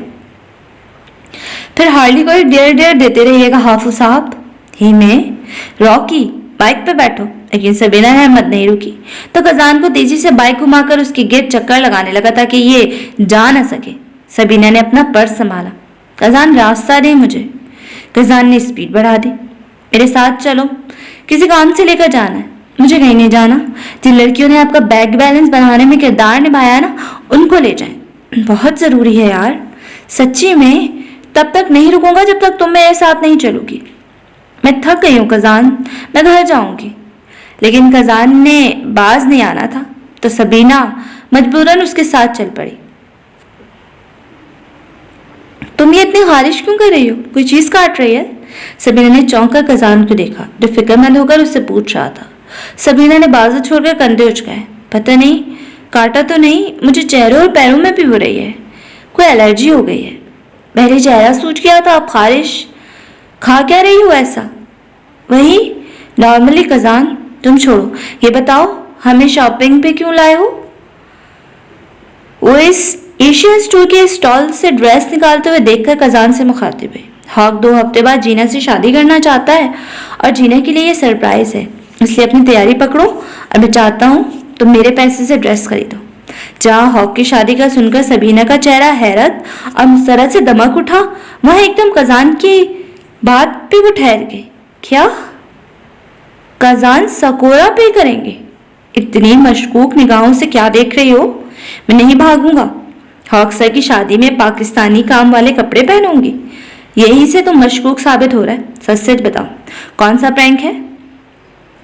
[SPEAKER 1] फिर हार्ली को एक डेढ़ देते रहिएगा हाफू साहब। ही में रॉकी बाइक पे बैठो। लेकिन सबीना अहमद नहीं रुकी, तो कजान को तेजी से बाइक घुमाकर उसके गिर्द चक्कर लगाने लगा ताकि ये जा न सके। सबीना ने अपना पर्स संभाला। कजान रास्ता दे मुझे। कजान ने स्पीड बढ़ा दी। मेरे साथ चलो, किसी काम से लेकर जाना है। मुझे कहीं नहीं जाना। जिन लड़कियों ने आपका बैंक बैलेंस बनाने में किरदार निभाया ना, उनको ले जाएं। बहुत जरूरी है यार, सच्ची में। तब तक नहीं रुकूंगा जब तक तुम मेरे साथ नहीं चलोगी। मैं थक गई हूँ कजान, मैं घर जाऊंगी। लेकिन कजान ने बाज नहीं आना था, तो सबीना मजबूरन उसके साथ चल पड़ी। तुम ये इतनी खारिश क्यों कर रही हो? कोई चीज काट रही है? सबीना ने चौंक कर कजान को देखा, जो फिक्रमंद होकर उससे पूछ रहा था। सबीना ने बाजू छोड़कर कंधे उचकाए। पता नहीं, काटा तो नहीं, मुझे चेहरों और पैरों में भी हो रही है, कोई एलर्जी हो गई है। पहले चेहरा सूज गया था, अब खारिश। खा क्या रही हो ऐसा? वही नॉर्मली। कजान तुम छोड़ो, ये बताओ हमें शॉपिंग पे क्यों लाए हो? वो इस एशियन स्टोर के स्टॉल से ड्रेस निकालते हुए देखकर कजान से मुखातिब हुई। हॉक 2 हफ्ते बाद जीना से शादी करना चाहता है और जीना के लिए ये सरप्राइज है, इसलिए अपनी तैयारी पकड़ो और मैं चाहता हूँ तुम मेरे पैसे से ड्रेस खरीदो। जहाँ हॉक की शादी का सुनकर सबीना का चेहरा हैरत और मुसरत से दमक उठा, वहां एकदम कजान की बात पे वो ठहर गई। क्या कजान सकोरा पे करेंगे? इतनी मशकूक निगाहों से क्या देख रही हो? मैं नहीं भागूंगा। हॉक सर की शादी में पाकिस्तानी काम वाले कपड़े पहनूंगी। यही से तो मशकूक साबित हो रहा है। सच सच बताओ, कौन सा प्रैंक है?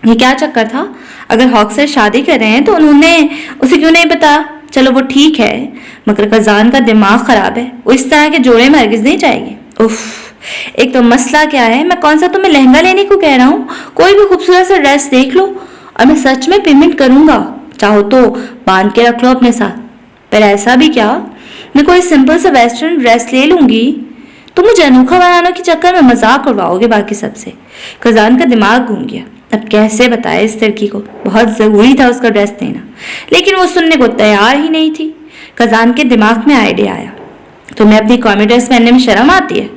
[SPEAKER 1] ये क्या चक्कर था? अगर हॉक सर शादी कर रहे हैं तो उन्होंने उसे क्यों नहीं बताया? चलो वो ठीक है, मगर कजान का दिमाग खराब है, वो इस तरह के जोड़े में हरगिज नहीं जाएगी। उफ, एक तो मसला क्या है, मैं कौन सा तुम्हें लहंगा लेने को कह रहा हूँ? कोई भी खूबसूरत सा ड्रेस देख लो और मैं सच में पेमेंट करूंगा। चाहो तो बांध के रख लो अपने साथ। पर ऐसा भी क्या, मैं कोई सिंपल सा वेस्टर्न ड्रेस ले लूंगी, तो मुझे अनोखा बनाने के चक्कर में मजाक उड़वाओगे बाकी सबसे। कजान का दिमाग घूम गया। अब कैसे बताए इस लड़की को, बहुत जरूरी था उसका ड्रेस देना, लेकिन वो सुनने को तैयार ही नहीं थी। कजान के दिमाग में आइडिया आया, तुम्हें अपनी कॉमी ड्रेस पहनने में शर्म आती है?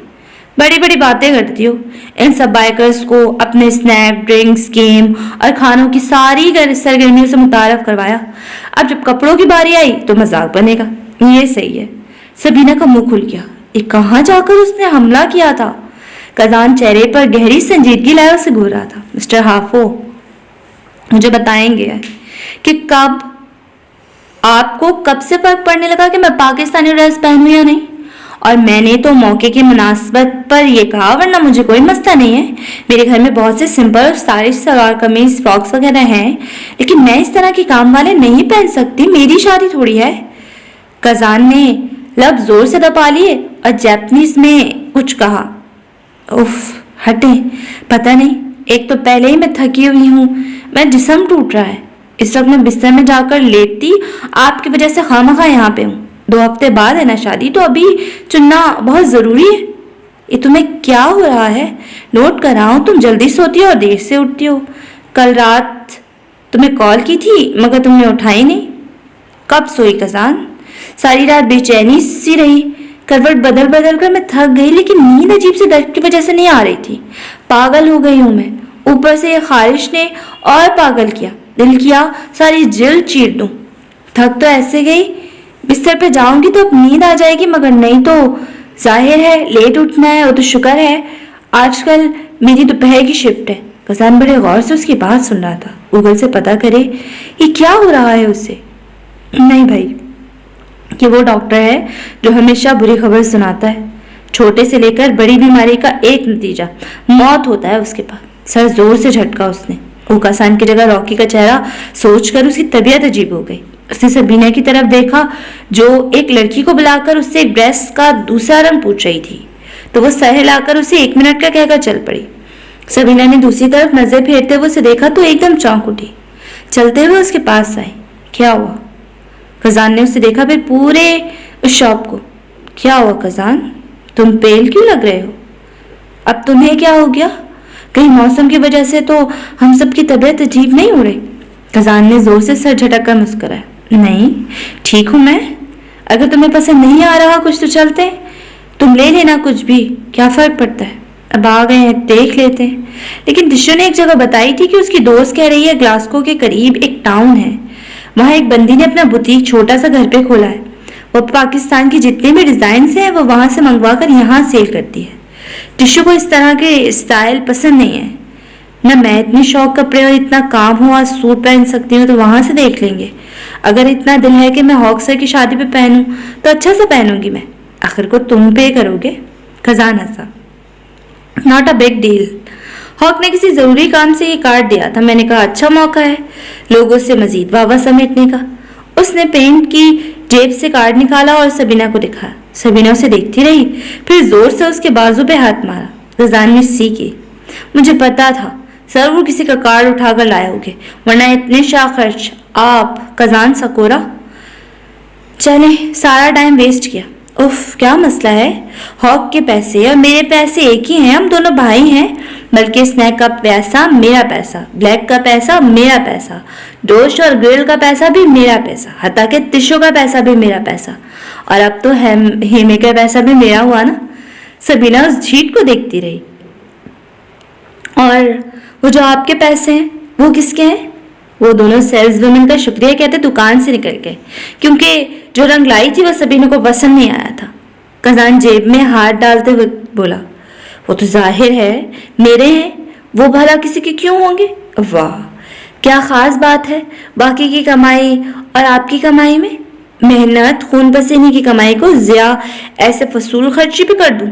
[SPEAKER 1] बड़ी बड़ी बातें करती हो। इन सब बाइकर्स को अपने स्नैक, ड्रिंक्स, गेम और खानों की सारी सरगर्मियों से मुतारफ करवाया। अब जब कपड़ों की बारी आई तो मजाक बनेगा। ये सही है। सबीना का मुंह खुल गया। ये कहाँ जाकर उसने हमला किया था? कजान चेहरे पर गहरी संजीदगी लाए उसे घूर रहा था। मिस्टर हाफो, मुझे बताएंगे कि आपको कब से फर्क पड़ने लगा कि मैं पाकिस्तानी ड्रेस पहनूं या नहीं? और मैंने तो मौके की मुनासबत पर यह कहा, वरना मुझे कोई मसला नहीं है। मेरे घर में बहुत से simple stylish salwar kameez frocks वगैरह हैं, लेकिन मैं इस तरह के काम वाले नहीं पहन सकती। मेरी शादी थोड़ी है। कजान ने लब जोर से दबा लिए और जापानीज में कुछ कहा। उफ, हटे। पता नहीं, एक तो पहले ही मैं थकी हुई हूँ, मैं जिस्म टूट रहा है। इस वक्त मैं बिस्तर में जाकर लेटती, आपकी वजह से खामखा यहाँ पे हूँ। 2 हफ्ते बाद है ना शादी, तो अभी चुनना बहुत जरूरी है। ये तुम्हें क्या हो रहा है? नोट कर रहा हूँ, तुम जल्दी सोती हो और देर से उठती हो। कल रात तुम्हें कॉल की थी मगर तुमने उठाई नहीं। कब सोई कजान? सारी रात बेचैनी सी रही। करवट बदल बदल कर मैं थक गई, लेकिन नींद अजीब से दर्द की वजह से नहीं आ रही थी। पागल हो गई हूं मैं। ऊपर से ये खारिश ने और पागल किया। दिल किया सारी जिल चीर दूं। थक तो ऐसे गई, बिस्तर पे जाऊंगी तो अब नींद आ जाएगी, मगर नहीं तो जाहिर है लेट उठना है। वो तो शुक्र है आजकल मेरी दोपहर की शिफ्ट है। कजान बड़े गौर से उसकी बात सुन रहा था। गूगल से पता करे ये क्या हो रहा है उससे। नहीं भाई, कि वो डॉक्टर है जो हमेशा बुरी खबर सुनाता है। छोटे से लेकर बड़ी बीमारी का एक नतीजा मौत होता है उसके पास। सर जोर से झटका उसने। उकासान की जगह रॉकी का चेहरा सोचकर उसकी तबीयत अजीब हो गई। उसने सबीना की तरफ देखा जो एक लड़की को बुलाकर उससे एक ड्रेस का दूसरा रंग पूछ रही थी, तो वो सर हिलाकर उसे 1 मिनट का कहकर चल पड़ी। सबीना ने दूसरी तरफ नजर फेरते हुए उसे देखा तो एकदम चौंक उठी। चलते हुए उसके पास आई। क्या हुआ? कजान ने उसे देखा, फिर पूरे उस शॉप को। क्या हुआ कजान, तुम पेल क्यों लग रहे हो? अब तुम्हें क्या हो गया? कहीं मौसम की वजह से तो हम सब की तबीयत अजीब नहीं हो रही? कजान ने जोर से सर झटक कर मुस्कुराया। नहीं, ठीक हूं मैं। अगर तुम्हें पसंद नहीं आ रहा कुछ तो चलते, तुम ले लेना कुछ भी, क्या फर्क पड़ता है। अब आ गए हैं, देख लेते हैं। लेकिन दिशो ने एक जगह बताई थी कि उसकी दोस्त कह रही है ग्लासगो के करीब एक टाउन है, वहां एक बंदी ने अपना बुटीक छोटा सा घर पे खोला है। वो पाकिस्तान की जितने भी डिजाइन है वो वहां से मंगवा कर यहाँ सेल करती है। टिशू को इस तरह के स्टाइल पसंद नहीं है। न मैं इतनी शौक कपड़े और इतना काम हुआ सूट पहन सकती हूँ, तो वहां से देख लेंगे। अगर इतना दिल है कि मैं हॉक्सर की शादी पे पहनूं तो अच्छा सा पहनूंगी मैं। आखिर को तुम पे करोगे। खजाना सा, not a big deal. Hawk ने किसी जरूरी काम से ये कार्ड दिया था। मैंने कहा अच्छा मौका है लोगों से मजीद वावा समेटने का। उसने पेंट की जेब से कार्ड निकाला और सबीना को दिखाया। सबीना उसे देखती रही, फिर जोर से उसके बाजू पे हाथ मारा। रजान ने सी की। मुझे पता था जरूर किसी का कार्ड उठाकर लाए होगे, वरना इतने शाह खर्च। आप कजान सकोरा, चले सारा टाइम वेस्ट किया। उफ, क्या मसला है? हॉक के पैसे और मेरे पैसे एक ही हैं, हम दोनों भाई हैं। बल्कि स्नैक का पैसा मेरा पैसा, ब्लैक का पैसा मेरा पैसा, डोश और ग्रिल का पैसा भी मेरा पैसा, हता के टिशू का पैसा भी मेरा पैसा, और अब तो हेमे का पैसा भी मेरा हुआ ना। सबीना उस झीट को देखती रही। और वो जो आपके पैसे हैं वो किसके हैं? वो दोनों सेल्स वुमेन का शुक्रिया कहते दुकान से निकल गए, क्योंकि जो रंग लाई थी वह सबीना को पसंद नहीं आया था। कजान जेब में हाथ डालते हुए बोला, वो तो जाहिर है मेरे हैं, वो भला किसी के क्यों होंगे? वाह, क्या खास बात है बाकी की कमाई और आपकी कमाई में? मेहनत खून पसीने की कमाई को जिया ऐसे फसूल खर्ची भी कर दूं?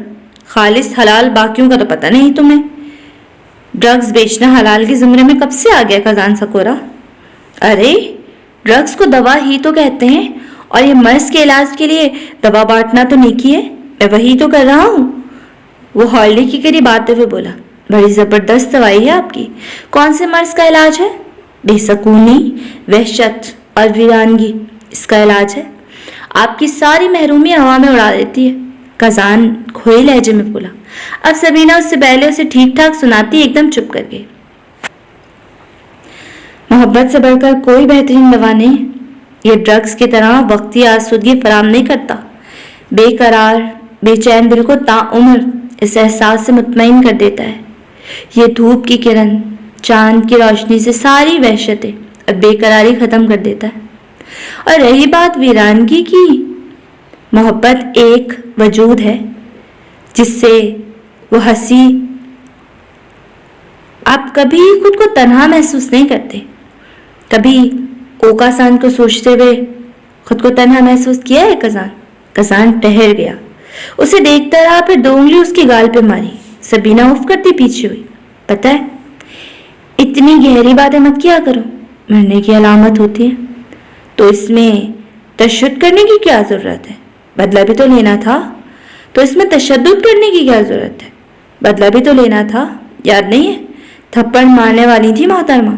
[SPEAKER 1] खालिस हलाल बाकियों का तो पता नहीं तुम्हें। ड्रग्स बेचना हलाल के जुमरे में कब से आ गया कजान सकोरा? अरे ड्रग्स को दवा ही तो कहते हैं, और ये मर्ज के इलाज के लिए दवा बांटना तो नेकी है, मैं वही तो कर रहा हूँ। वो हॉलिडे के करीब आते हुए बोला, बड़ी जबरदस्त दवाई है आपकी। कौन से मर्ज का इलाज है? बेसकूनी, वहशत और वीरानगी इसका इलाज है। आपकी सारी महरूमी हवा में उड़ा देती है। कजान खोए लहजे में बोला। अब सबीना उससे पहले उसे ठीक ठाक सुनाती एकदम चुप कर गई। मोहब्बत से बढ़कर कोई बेहतरीन दवा नहीं। ये ड्रग्स की तरह वक्ती आसूदगी फराम नहीं करता। बेकरार बेचैन दिल को ताउम्र इस एहसास से मुतमईन कर देता है। ये धूप की किरण चांद की रोशनी से सारी वहशतें और बेकरारी खत्म कर देता है। और रही बात वीरानगी की, मोहब्बत एक वजूद है जिससे वो हंसी। आप कभी खुद को तन्हा महसूस नहीं करते? कभी ओकासान को सोचते हुए खुद को तन्हा महसूस किया है? कजान ठहर गया, उसे देखता रहा, फिर 2 उंगली उसके गाल पे मारी। सबीना उफ करती पीछे हुई। पता है, इतनी गहरी बातें मत किया करो, मरने की अलामत होती है। तो इसमें तशद्दुद करने की क्या जरूरत है? बदला भी तो लेना था। तो इसमें तशद्दुद करने की क्या जरूरत है? बदला भी तो लेना था। याद नहीं है, थप्पड़ मारने वाली थी मोहतरमा,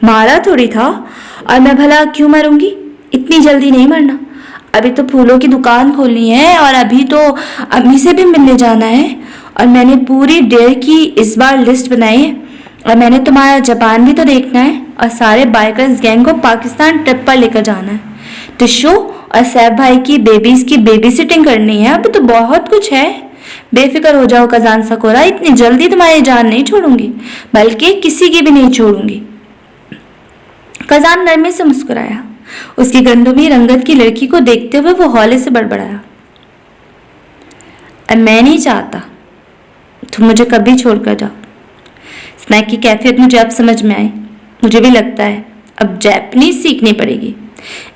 [SPEAKER 1] मारा थोड़ी था। और मैं भला क्यों मरूंगी? इतनी जल्दी नहीं मरना। अभी तो फूलों की दुकान खोलनी है और अभी तो अम्मी से भी मिलने जाना है। और मैंने पूरी डेयर की इस बार लिस्ट बनाई है। और मैंने तुम्हारा जापान भी तो देखना है और सारे बाइकर्स गैंग को पाकिस्तान ट्रिप पर लेकर जाना है। टिशू और सैफ भाई की बेबीज की बेबी सिटिंग करनी है। अभी तो बहुत कुछ है। बेफिक्र हो जाओ कजान सकोरा, इतनी जल्दी तुम्हारी जान नहीं छोड़ूंगी, बल्कि किसी की भी नहीं छोड़ूंगी। कजान नरमी से मुस्कुराया। उसकी गंदुमी रंगत की लड़की को देखते हुए वो हौले से बड़बड़ाया, मैं नहीं चाहता तुम मुझे कभी छोड़कर जाओ। स्नैक की कैफियत मुझे अब समझ में आई। मुझे भी लगता है अब जापानीज सीखनी पड़ेगी।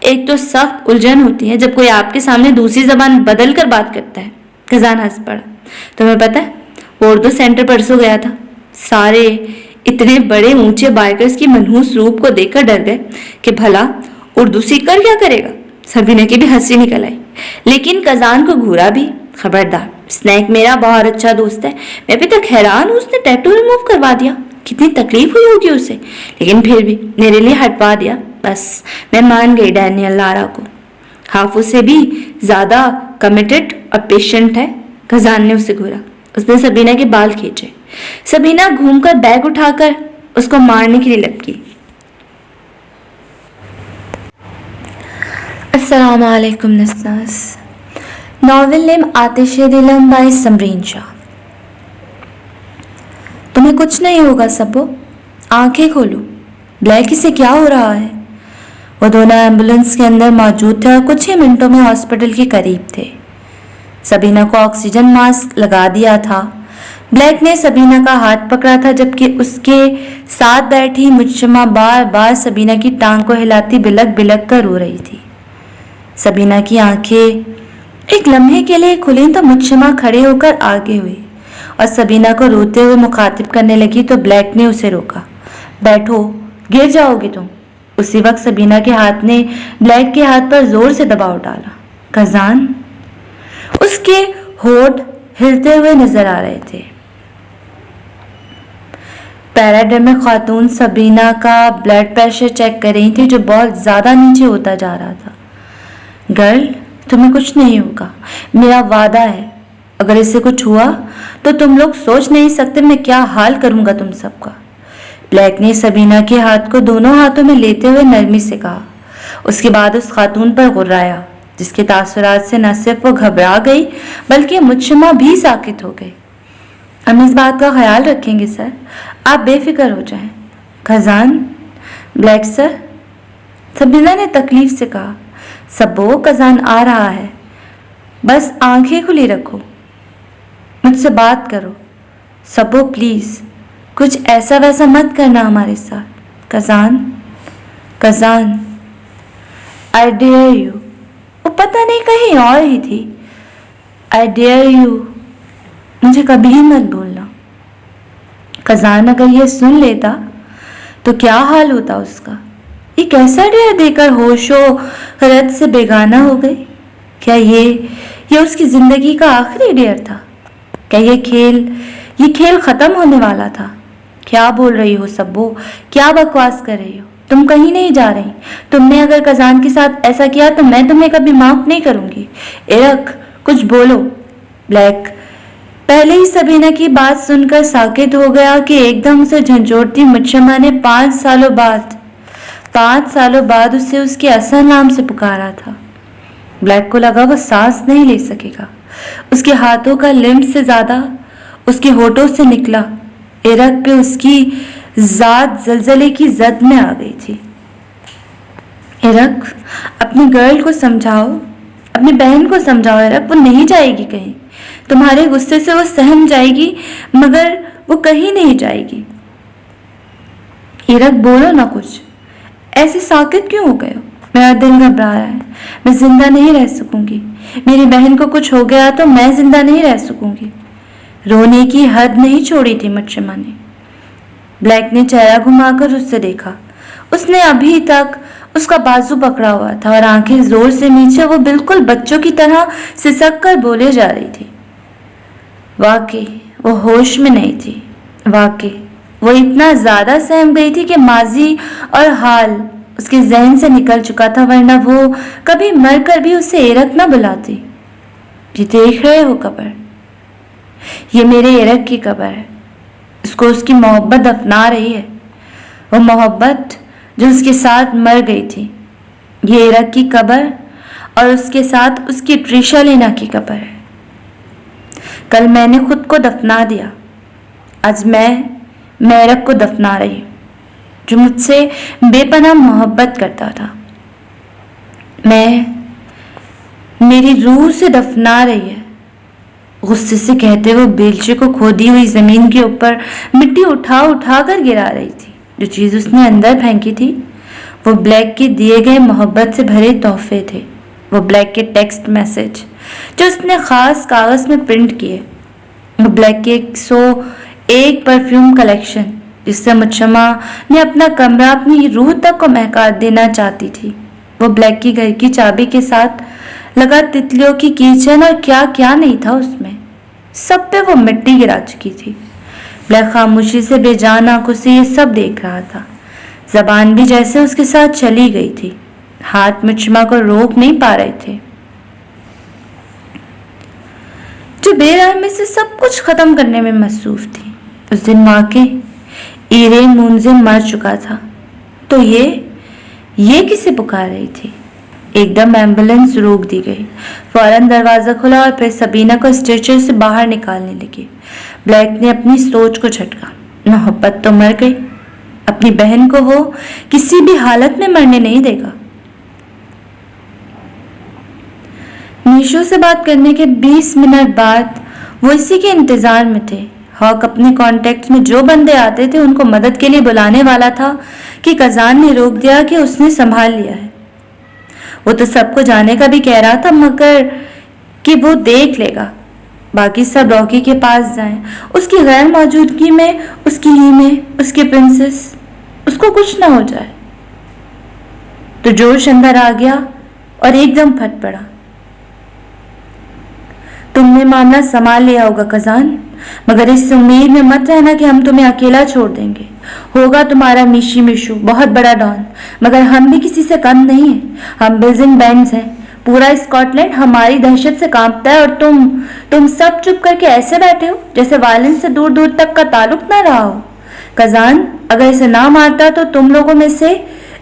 [SPEAKER 1] एक तो सख्त उलझन होती है जब कोई आपके सामने दूसरी जबान बदल कर बात करता है। खजान हंस पड़ा। तुम्हें पता है, वो उर्दू सेंटर परसों गया था। सारे इतने बड़े ऊंचे बाइकर्स की मनहूस रूप को देखकर डर गए कि भला उर्दू सीखकर क्या करेगा। सबीना की भी हंसी निकल आई, लेकिन कजान को घूरा भी। खबरदार, स्नैक मेरा बहुत अच्छा दोस्त है। मैं भी तक हैरान हूँ, उसने टैटू रिमूव करवा दिया। कितनी तकलीफ हुई होगी उसे, लेकिन फिर भी मेरे लिए हटवा दिया। बस मैं मान गई डैनियल लारा को। हाफू से भी ज्यादा कमिटेड और पेशेंट है। खजान ने उसे घूरा। उसने सबीना के बाल खींचे। सबीना घूमकर बैग उठाकर उसको मारने के लिए लपकी। अस्सलाम वालेकुम listeners. Novel name Aatishe Dilam by Samreen Shah. तुम्हें कुछ नहीं होगा सबो, आंखें खोलो। ब्लैकी से क्या हो रहा है? वो दोनों एम्बुलेंस के अंदर मौजूद थे और कुछ ही मिनटों में हॉस्पिटल के करीब थे। सबीना को ऑक्सीजन मास्क लगा दिया था। ब्लैक ने सबीना का हाथ पकड़ा था, जबकि उसके साथ बैठी मुज्तमा बार बार सबीना की टांग को हिलाती बिलक बिलक कर रो रही थी। सबीना की आंखें एक लम्हे के लिए खुली तो मुज्तमा खड़े होकर आगे हुई और सबीना को रोते हुए मुखातिब करने लगी तो ब्लैक ने उसे रोका। बैठो, गिर जाओगे तुम। उसी वक्त सबीना के हाथ ने ब्लैक के हाथ पर जोर से दबाव डाला। कजान, उसके होठ हिलते हुए नजर आ रहे थे। पैराडाइमिक खातून सबीना का ब्लड प्रेशर चेक कर रही थी, जो बहुत ज्यादा नीचे होता जा रहा था। गर्ल, तुम्हें कुछ नहीं होगा, मेरा वादा है। अगर इससे कुछ हुआ तो तुम लोग सोच नहीं सकते मैं क्या हाल करूंगा तुम सबका। ब्लैक ने सबीना के हाथ को दोनों हाथों में लेते हुए नरमी से कहा। उसके बाद उस खातून पर गुर्राया, जिसके तासुरात से न सिर्फ वो घबरा गई बल्कि मुज्तमा भी साकित हो गई। हम इस बात का ख्याल रखेंगे सर, आप बेफिक्र हो जाएं। खजान, ब्लैक सर, सबीना ने तकलीफ से कहा। सबो, कजान आ रहा है, बस आंखें खुली रखो, मुझसे बात करो। सबो प्लीज, कुछ ऐसा वैसा मत करना हमारे साथ। Kazan, Kazan, I dare you. वो पता नहीं कहीं और ही थी। आई डेयर यू, मुझे कभी मत भूलना। कजान अगर ये सुन लेता तो क्या हाल होता उसका। ये कैसा डेयर देकर होशो खरत से बेगाना हो गई। क्या ये उसकी जिंदगी का आखिरी डेयर था? क्या ये खेल खत्म होने वाला था? क्या बोल रही हो सबो, क्या बकवास कर रही हो? तुम कहीं नहीं जा रही। तुमने अगर कजान के साथ ऐसा किया तो मैं तुम्हें कभी माफ नहीं करूंगी। इरक, कुछ बोलो। ब्लैक पहले ही सबीना की बात सुनकर साकित हो गया कि एकदम से झंझोड़ती मुज्तमा ने 5 सालों बाद उसे उसके असल नाम से पुकारा था। ब्लैक को लगा वो सांस नहीं ले सकेगा। उसके हाथों का लिम्ब से ज्यादा उसके होठों से निकला इरक पे उसकी जात जलजले की जद में आ गई थी। इरक, अपनी गर्ल को समझाओ, अपनी बहन को समझाओ इरक, वो नहीं जाएगी कहीं। तुम्हारे गुस्से से वो सहम जाएगी मगर वो कहीं नहीं जाएगी। इरक बोलो ना कुछ, ऐसे साकित क्यों हो गए हो? मेरा दिल घबरा रहा है, मैं जिंदा नहीं रह सकूंगी। मेरी बहन को कुछ हो गया तो मैं जिंदा नहीं रह सकूंगी। रोने की हद नहीं छोड़ी थी मुचम्मा ने। ब्लैक ने चेहरा घुमाकर उससे देखा। उसने अभी तक उसका बाजू पकड़ा हुआ था और आंखें जोर से नीचे वो बिल्कुल बच्चों की तरह सिसक कर बोले जा रही थी। वाकई वो होश में नहीं थी। वाकई वो इतना ज्यादा सहम गई थी कि माजी और हाल उसके जहन से निकल चुका था, वरना वो कभी मरकर भी उसे इरक न बुलाती। ये देख रहे हो कब्र, ये मेरे इरक की कब्र है। इसको उसकी मोहब्बत दफना रही है, वो मोहब्बत जो उसके साथ मर गई थी। ये इरक की कब्र और उसके साथ उसकी ट्रिशा लेना की कब्र है। कल मैंने खुद को दफना दिया, आज मैं इरक को दफना रही हूं, जो मुझसे बेपनाह मोहब्बत करता था। मेरी रूह से दफना रही है। गुस्से से कहते हुए बेलचे को खोदी हुई जमीन के ऊपर मिट्टी उठा उठा कर गिरा रही थी। जो चीज उसने अंदर फेंकी थी वो ब्लैक के दिए गए मोहब्बत से भरे तोहफे थे। वो ब्लैक के टेक्स्ट मैसेज जो उसने खास कागज में प्रिंट किए। वो ब्लैक के 101 परफ्यूम कलेक्शन जिससे मुचम्मा ने अपना कमरा अपनी रूह तक को महका देना चाहती थी। वो ब्लैक की घर की चाबी के साथ लगा तितलियों की कीचेन और क्या क्या नहीं था उसमें। सब पे वो मिट्टी गिरा चुकी थी। ब्लैक खामोशी से बेजान आंखों से ये सब देख रहा था। जबान भी जैसे उसके साथ चली गई थी। हाथ मुचम्मा को रोक नहीं पा रहे थे, जो बेरहमी से सब कुछ खत्म करने में मसरूफ थी। उस दिन माँ के ईरे मुंजे मर चुका था, तो ये किसे पुकार रही थी? एकदम एम्बुलेंस रोक दी गई। फौरन दरवाजा खुला और फिर सबीना को स्ट्रेचर से बाहर निकालने लगे। ब्लैक ने अपनी सोच को झटका। मोहब्बत तो मर गई, अपनी बहन को वो किसी भी हालत में मरने नहीं देगा। मीशो से बात करने के 20 मिनट बाद वो इसी के इंतजार में थे। हॉक अपने कॉन्टेक्ट में जो बंदे आते थे उनको मदद के लिए बुलाने वाला था कि कजान ने रोक दिया कि उसने संभाल लिया है। वो तो सबको जाने का भी कह रहा था मगर कि वो देख लेगा, बाकी सब रॉकी के पास जाएं। उसकी गैर मौजूदगी में, उसकी ही में, उसके प्रिंसेस, उसको कुछ ना हो जाए। तो जोश अंदर आ गया और एकदम फट पड़ा। तुमने मामला संभाल लिया होगा कजान, मगर इस उम्मीद में मत रहना कि हम तुम्हें अकेला छोड़ देंगे। होगा तुम्हारा मीशी मिशू बहुत बड़ा डॉन, मगर हम भी किसी से कम नहीं हैं। हम बिजिंग बैंड्स हैं, पूरा स्कॉटलैंड हमारी दहशत से कांपता है और तुम सब चुप करके ऐसे बैठे हो जैसे वायलेंस से दूर दूर तक का ताल्लुक ना रहा हो। कजान, अगर इसे ना मारता तो तुम लोगों में से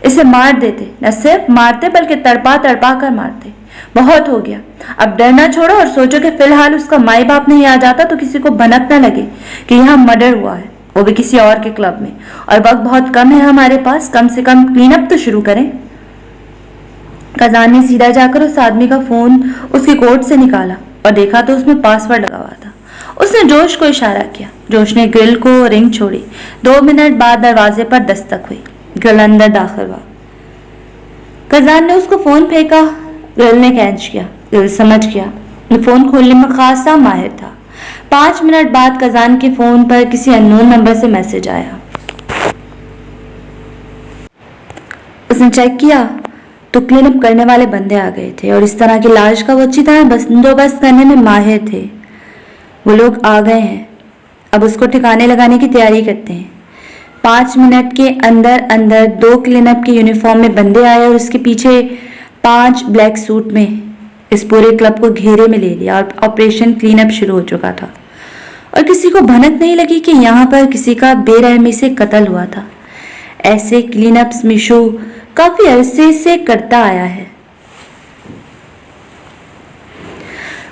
[SPEAKER 1] इसे मार देते, न सिर्फ मारते बल्कि तड़पा तड़पा कर मारते। बहुत हो गया, अब डरना छोड़ो और सोचो कि फिलहाल उसका माई बाप नहीं आ जाता तो किसी को भनक न लगे कि यहाँ मर्डर हुआ है, वो भी किसी और के क्लब में, और वक्त बहुत कम है हमारे पास। कम से कम क्लीन अप तो शुरू करें। कजान ने सीधा जाकर उस आदमी का फोन उसके कोट से निकाला और देखा तो उसमें पासवर्ड लगा हुआ था। उसने जोश को इशारा किया। जोश ने ग्रिल को रिंग छोड़ी। 2 मिनट बाद दरवाजे पर दस्तक हुई। ग्रिल अंदर दाखिल हुआ। कजान ने उसको फोन फेंका। ग्रिल ने कैच किया। ग्रिल समझ गया, फोन खोलने में खासा माहिर था। 5 मिनट बाद कजान के फोन पर किसी अननोन नंबर से मैसेज आया। उसने चेक किया तो क्लीन अप करने वाले बंदे आ गए थे और इस तरह की लाश का वो अच्छी तरह बंदोबस्त करने में माहिर थे। वो लोग आ गए हैं, अब उसको ठिकाने लगाने की तैयारी करते हैं। 5 मिनट के अंदर अंदर 2 क्लीनअप के यूनिफॉर्म में बंदे आए और उसके पीछे 5 ब्लैक सूट में इस पूरे क्लब को घेरे में ले लिया और ऑपरेशन क्लीनअप शुरू हो चुका था। और किसी को भनक नहीं लगी कि यहाँ पर किसी का बेरहमी से कत्ल हुआ था। ऐसे क्लीनअप्स मिशो काफी अरसे से करता आया है।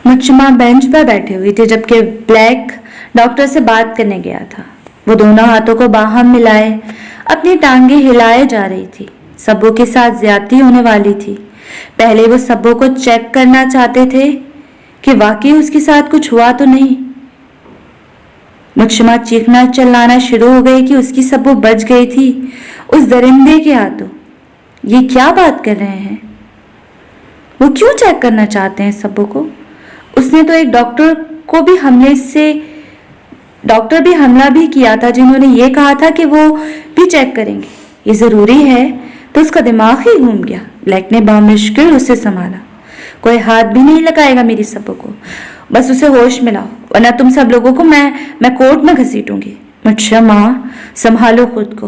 [SPEAKER 1] मुचम्मा बेंच पर बैठे हुई थी जबकि ब्लैक डॉक्टर से बात करने गया था। वो दोनों हाथों को बाहम मिलाए अपनी टांगे हिलाए जा रही थी। सबों के साथ ज्यादती होने वाली थी। पहले वो सब्बों को चेक करना चाहते थे कि वाकई उसके साथ कुछ हुआ तो नहीं। मुझशमा चीखना चिल्लाना शुरू हो गई कि उसकी सब्बो बच गई थी उस दरिंदे के हाथों। ये क्या बात कर रहे हैं? वो क्यों चेक करना चाहते हैं सब्बों को? उसने तो एक डॉक्टर भी हमला भी किया था जिन्होंने ये कहा था कि वो भी चेक करेंगे। ये जरूरी है? तो उसका दिमाग ही घूम गया। ब्लैक ने बामुश्किल उसे संभाला। कोई हाथ भी नहीं लगाएगा मेरी सब्बो को, बस उसे होश में लाओ, वरना तुम सब लोगों को मैं कोर्ट में घसीटूंगी। मुझशमा संभालो खुद को,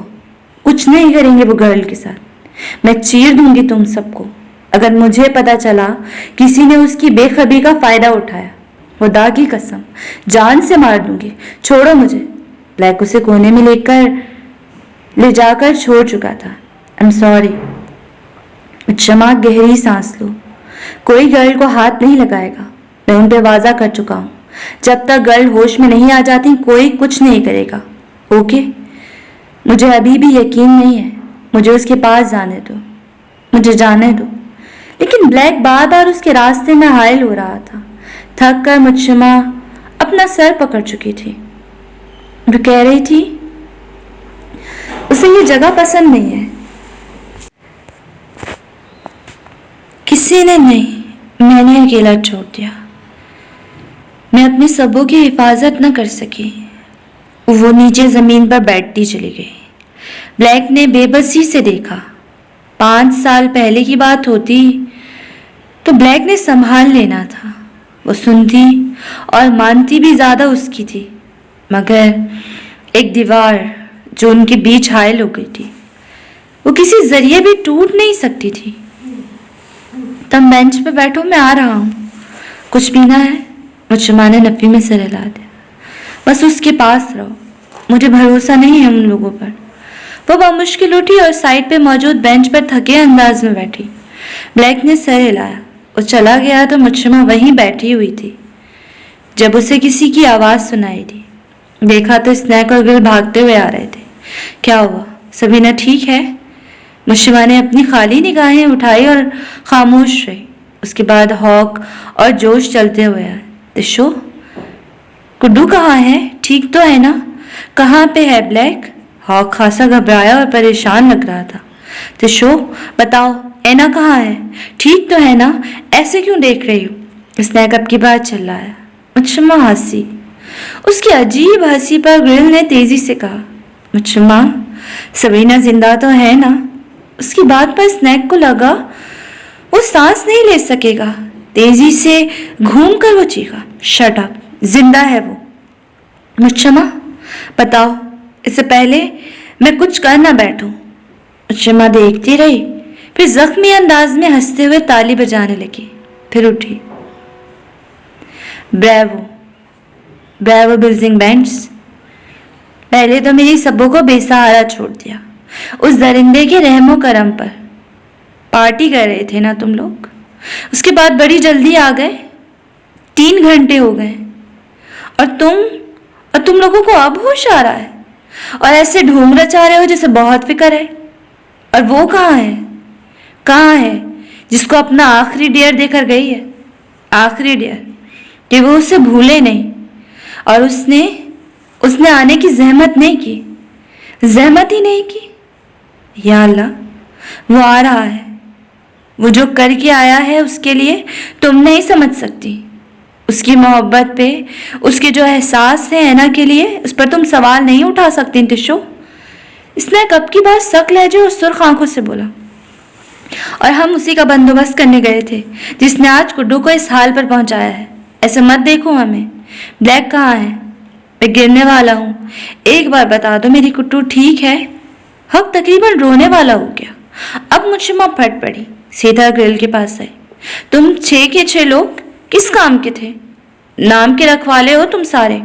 [SPEAKER 1] कुछ नहीं करेंगे वो गर्ल के साथ। मैं चीर दूंगी तुम सबको अगर मुझे पता चला किसी ने उसकी बेखबरी का फायदा उठाया। खुदा की कसम जान से मार दूंगी, छोड़ो मुझे। ब्लैक उसे कोने में ले जाकर छोड़ चुका था। I am sorry. मुझशमा गहरी सांस लो। कोई गर्ल को हाथ नहीं लगाएगा, मैं उन पे वादा कर चुका हूं। जब तक गर्ल होश में नहीं आ जाती कोई कुछ नहीं करेगा, ओके? मुझे अभी भी यकीन नहीं है, मुझे उसके पास जाने दो, मुझे जाने दो। लेकिन ब्लैक बार बार उसके रास्ते में हायल हो रहा था। थक कर मुझशमा अपना सर पकड़ चुकी थी। वो कह रही थी उसे ये जगह पसंद नहीं है। किसी ने नहीं, मैंने अकेला छोड़ दिया। मैं अपने सबों की हिफाजत न कर सकी। वो नीचे जमीन पर बैठती चली गई। ब्लैक ने बेबसी से देखा। 5 साल पहले की बात होती तो ब्लैक ने संभाल लेना था। वो सुनती और मानती भी ज्यादा उसकी थी, मगर एक दीवार जो उनके बीच हायल हो गई थी वो किसी जरिए भी टूट नहीं सकती थी। तुम बेंच पे बैठो, मैं आ रहा हूँ। कुछ पीना है? मुझशमा ने नफी में सिर हिला दिया। बस उसके पास रहो, मुझे भरोसा नहीं है उन लोगों पर। वो बामुश्किल उठी और साइड पे मौजूद बेंच पर थके अंदाज में बैठी। ब्लैक ने सर हिलाया। वो चला गया तो मुझशमा वहीं बैठी हुई थी। जब उसे किसी की आवाज सुनाई दी, देखा तो स्नैक और गिल भागते हुए आ रहे थे। क्या हुआ? सबीना ठीक है? मुझशमा ने अपनी खाली निगाहें उठाई और खामोश रही। उसके बाद हॉक और जोश चलते हुए आए। तिशो, गुड्डू कहाँ है? ठीक तो है ना? कहाँ पे है ब्लैक? हॉक खासा घबराया और परेशान लग रहा था। तिशो बताओ, ऐना कहाँ है? ठीक तो है ना? ऐसे क्यों देख रही हो? स्नैक अब की बात चिल्लाया। मुझशमा हंसी। उसकी अजीब हंसी पर ग्रिल ने तेजी से कहा, मुझशमा सबीना जिंदा तो है ना? उसकी बात पर स्नैक को लगा वो सांस नहीं ले सकेगा। तेजी से घूम कर वो चीखा, शट अप, जिंदा है वो। मुझशमा बताओ, इससे पहले मैं कुछ कर ना बैठूं। मुझशमा देखती रही, फिर जख्मी अंदाज में हंसते हुए ताली बजाने लगी। फिर उठी। ब्रेवो ब्रेवो बिल्डिंग बैंड्स, पहले तो मेरी सबों को बेसहारा छोड़ दिया उस दरिंदे के रहमो करम पर। पार्टी कर रहे थे ना तुम लोग, उसके बाद बड़ी जल्दी आ गए। 3 घंटे हो गए और तुम लोगों को अब होश आ रहा है और ऐसे ढोंग रचा रहे हो जैसे बहुत फिक्र है। और वो कहाँ है जिसको अपना आखिरी डेयर देकर गई है? आखिरी डेयर कि वो उसे भूले नहीं और उसने आने की जहमत नहीं की, जहमत ही नहीं की। या अल्लाह, वो आ रहा है। वो जो करके आया है उसके लिए तुम नहीं समझ सकती। उसकी मोहब्बत पे, उसके जो एहसास है ऐना के लिए, उस पर तुम सवाल नहीं उठा सकती तिशो। इसने कब की बात सक लहजे और सुर्ख आंखों से बोला। और हम उसी का बंदोबस्त करने गए थे जिसने आज गुड्डू को इस हाल पर पहुंचाया है। ऐसे मत देखो हमें। ब्लैक कहाँ है? मैं गिरने वाला हूँ, एक बार बता दो मेरी कुट्टू ठीक है? हक तकरीबन रोने वाला हो गया। अब मुझशमा फट पड़ी, सीधा ग्रिल के पास आई। तुम 6 के 6 लोग किस काम के थे? नाम के रखवाले हो तुम सारे।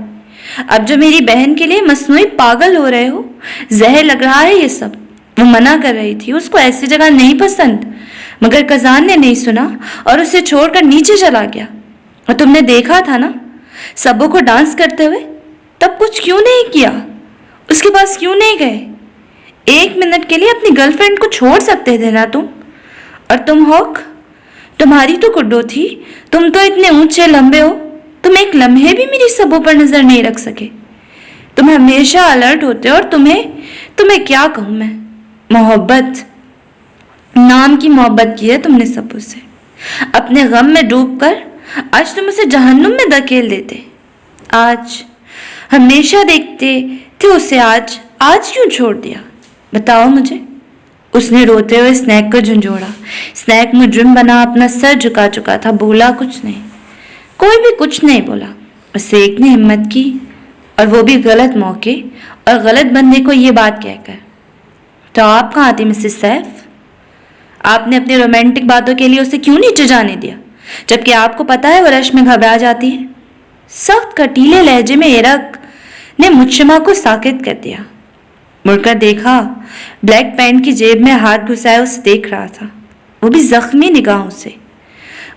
[SPEAKER 1] अब जो मेरी बहन के लिए मसनूई पागल हो रहे हो, जहर लग रहा है ये सब। वो मना कर रही थी, उसको ऐसी जगह नहीं पसंद, मगर कजान ने नहीं सुना और उसे छोड़कर नीचे चला गया। और तुमने देखा था ना सबों को डांस करते हुए, तब कुछ क्यों नहीं किया? उसके पास क्यों नहीं गए? 1 मिनट के लिए अपनी गर्लफ्रेंड को छोड़ सकते थे ना तुम? और तुम हॉक, तुम्हारी तो गुड्डो थी, तुम तो इतने ऊंचे लंबे हो, तुम एक लम्हे भी मेरी सबों पर नजर नहीं रख सके। तुम हमेशा अलर्ट होते हो और तुम्हें क्या कहूं मैं। मोहब्बत, नाम की मोहब्बत की है तुमने सबों से। अपने गम में डूबकर आज तुम उसे जहन्नुम में धकेल देते। आज हमेशा देखते थे उसे, आज क्यों छोड़ दिया बताओ मुझे। उसने रोते हुए स्नैक को झंझोड़ा। स्नैक मुजरिम बना अपना सर झुका चुका था, बोला कुछ नहीं, कोई भी कुछ नहीं बोला। बस एक ने हिम्मत की, और वो भी गलत मौके और गलत बंदे को ये बात कहकर। तो आप कहाँ थी मिसेस सैफ? आपने अपनी रोमांटिक बातों के लिए उसे क्यों नीचे जाने दिया, जबकि आपको पता है वो रश में घबरा जाती है। सख्त कटीले लहजे में एरक ने मुझशमा को साकित कर दिया। मुड़कर देखा, ब्लैक पैंट की जेब में हाथ घुसाए उसे देख रहा था, वो भी जख्मी निगाहों से।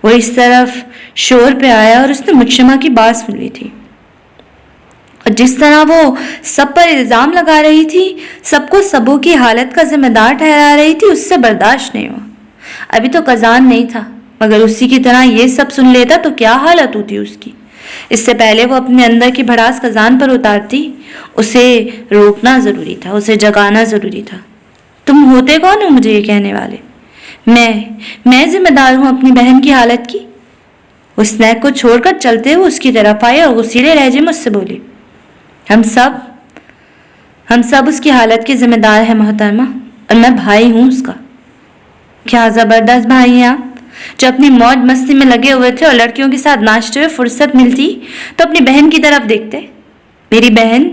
[SPEAKER 1] वो इस तरफ शोर पे आया और उसने मुझशमा की बात सुन ली थी, और जिस तरह वो सब पर इल्जाम लगा रही थी, सबको सबों की हालत का जिम्मेदार ठहरा रही थी, उससे बर्दाश्त नहीं हुआ। अभी तो कजान नहीं था, मगर उसी की तरह ये सब सुन लेता तो क्या हालत होती उसकी। इससे पहले वो अपने अंदर की भड़ास कजान पर उतारती। उसे रोकना जरूरी था, उसे जगाना जरूरी था। तुम होते कौन हो मुझे ये कहने वाले? मैं जिम्मेदार हूं अपनी बहन की हालत की। उस स्नैक को छोड़कर चलते हुए उसकी तरफ आई और गुस्सीले लहजे में उससे बोली, हम सब उसकी हालत के जिम्मेदार हैं मोहतरमा, और मैं भाई हूं उसका। क्या जबरदस्त भाई हैं आप, जो अपनी मौज मस्ती में लगे हुए थे और लड़कियों के साथ नाचते हुए फुर्सत मिलती तो अपनी बहन की तरफ देखते। मेरी बहन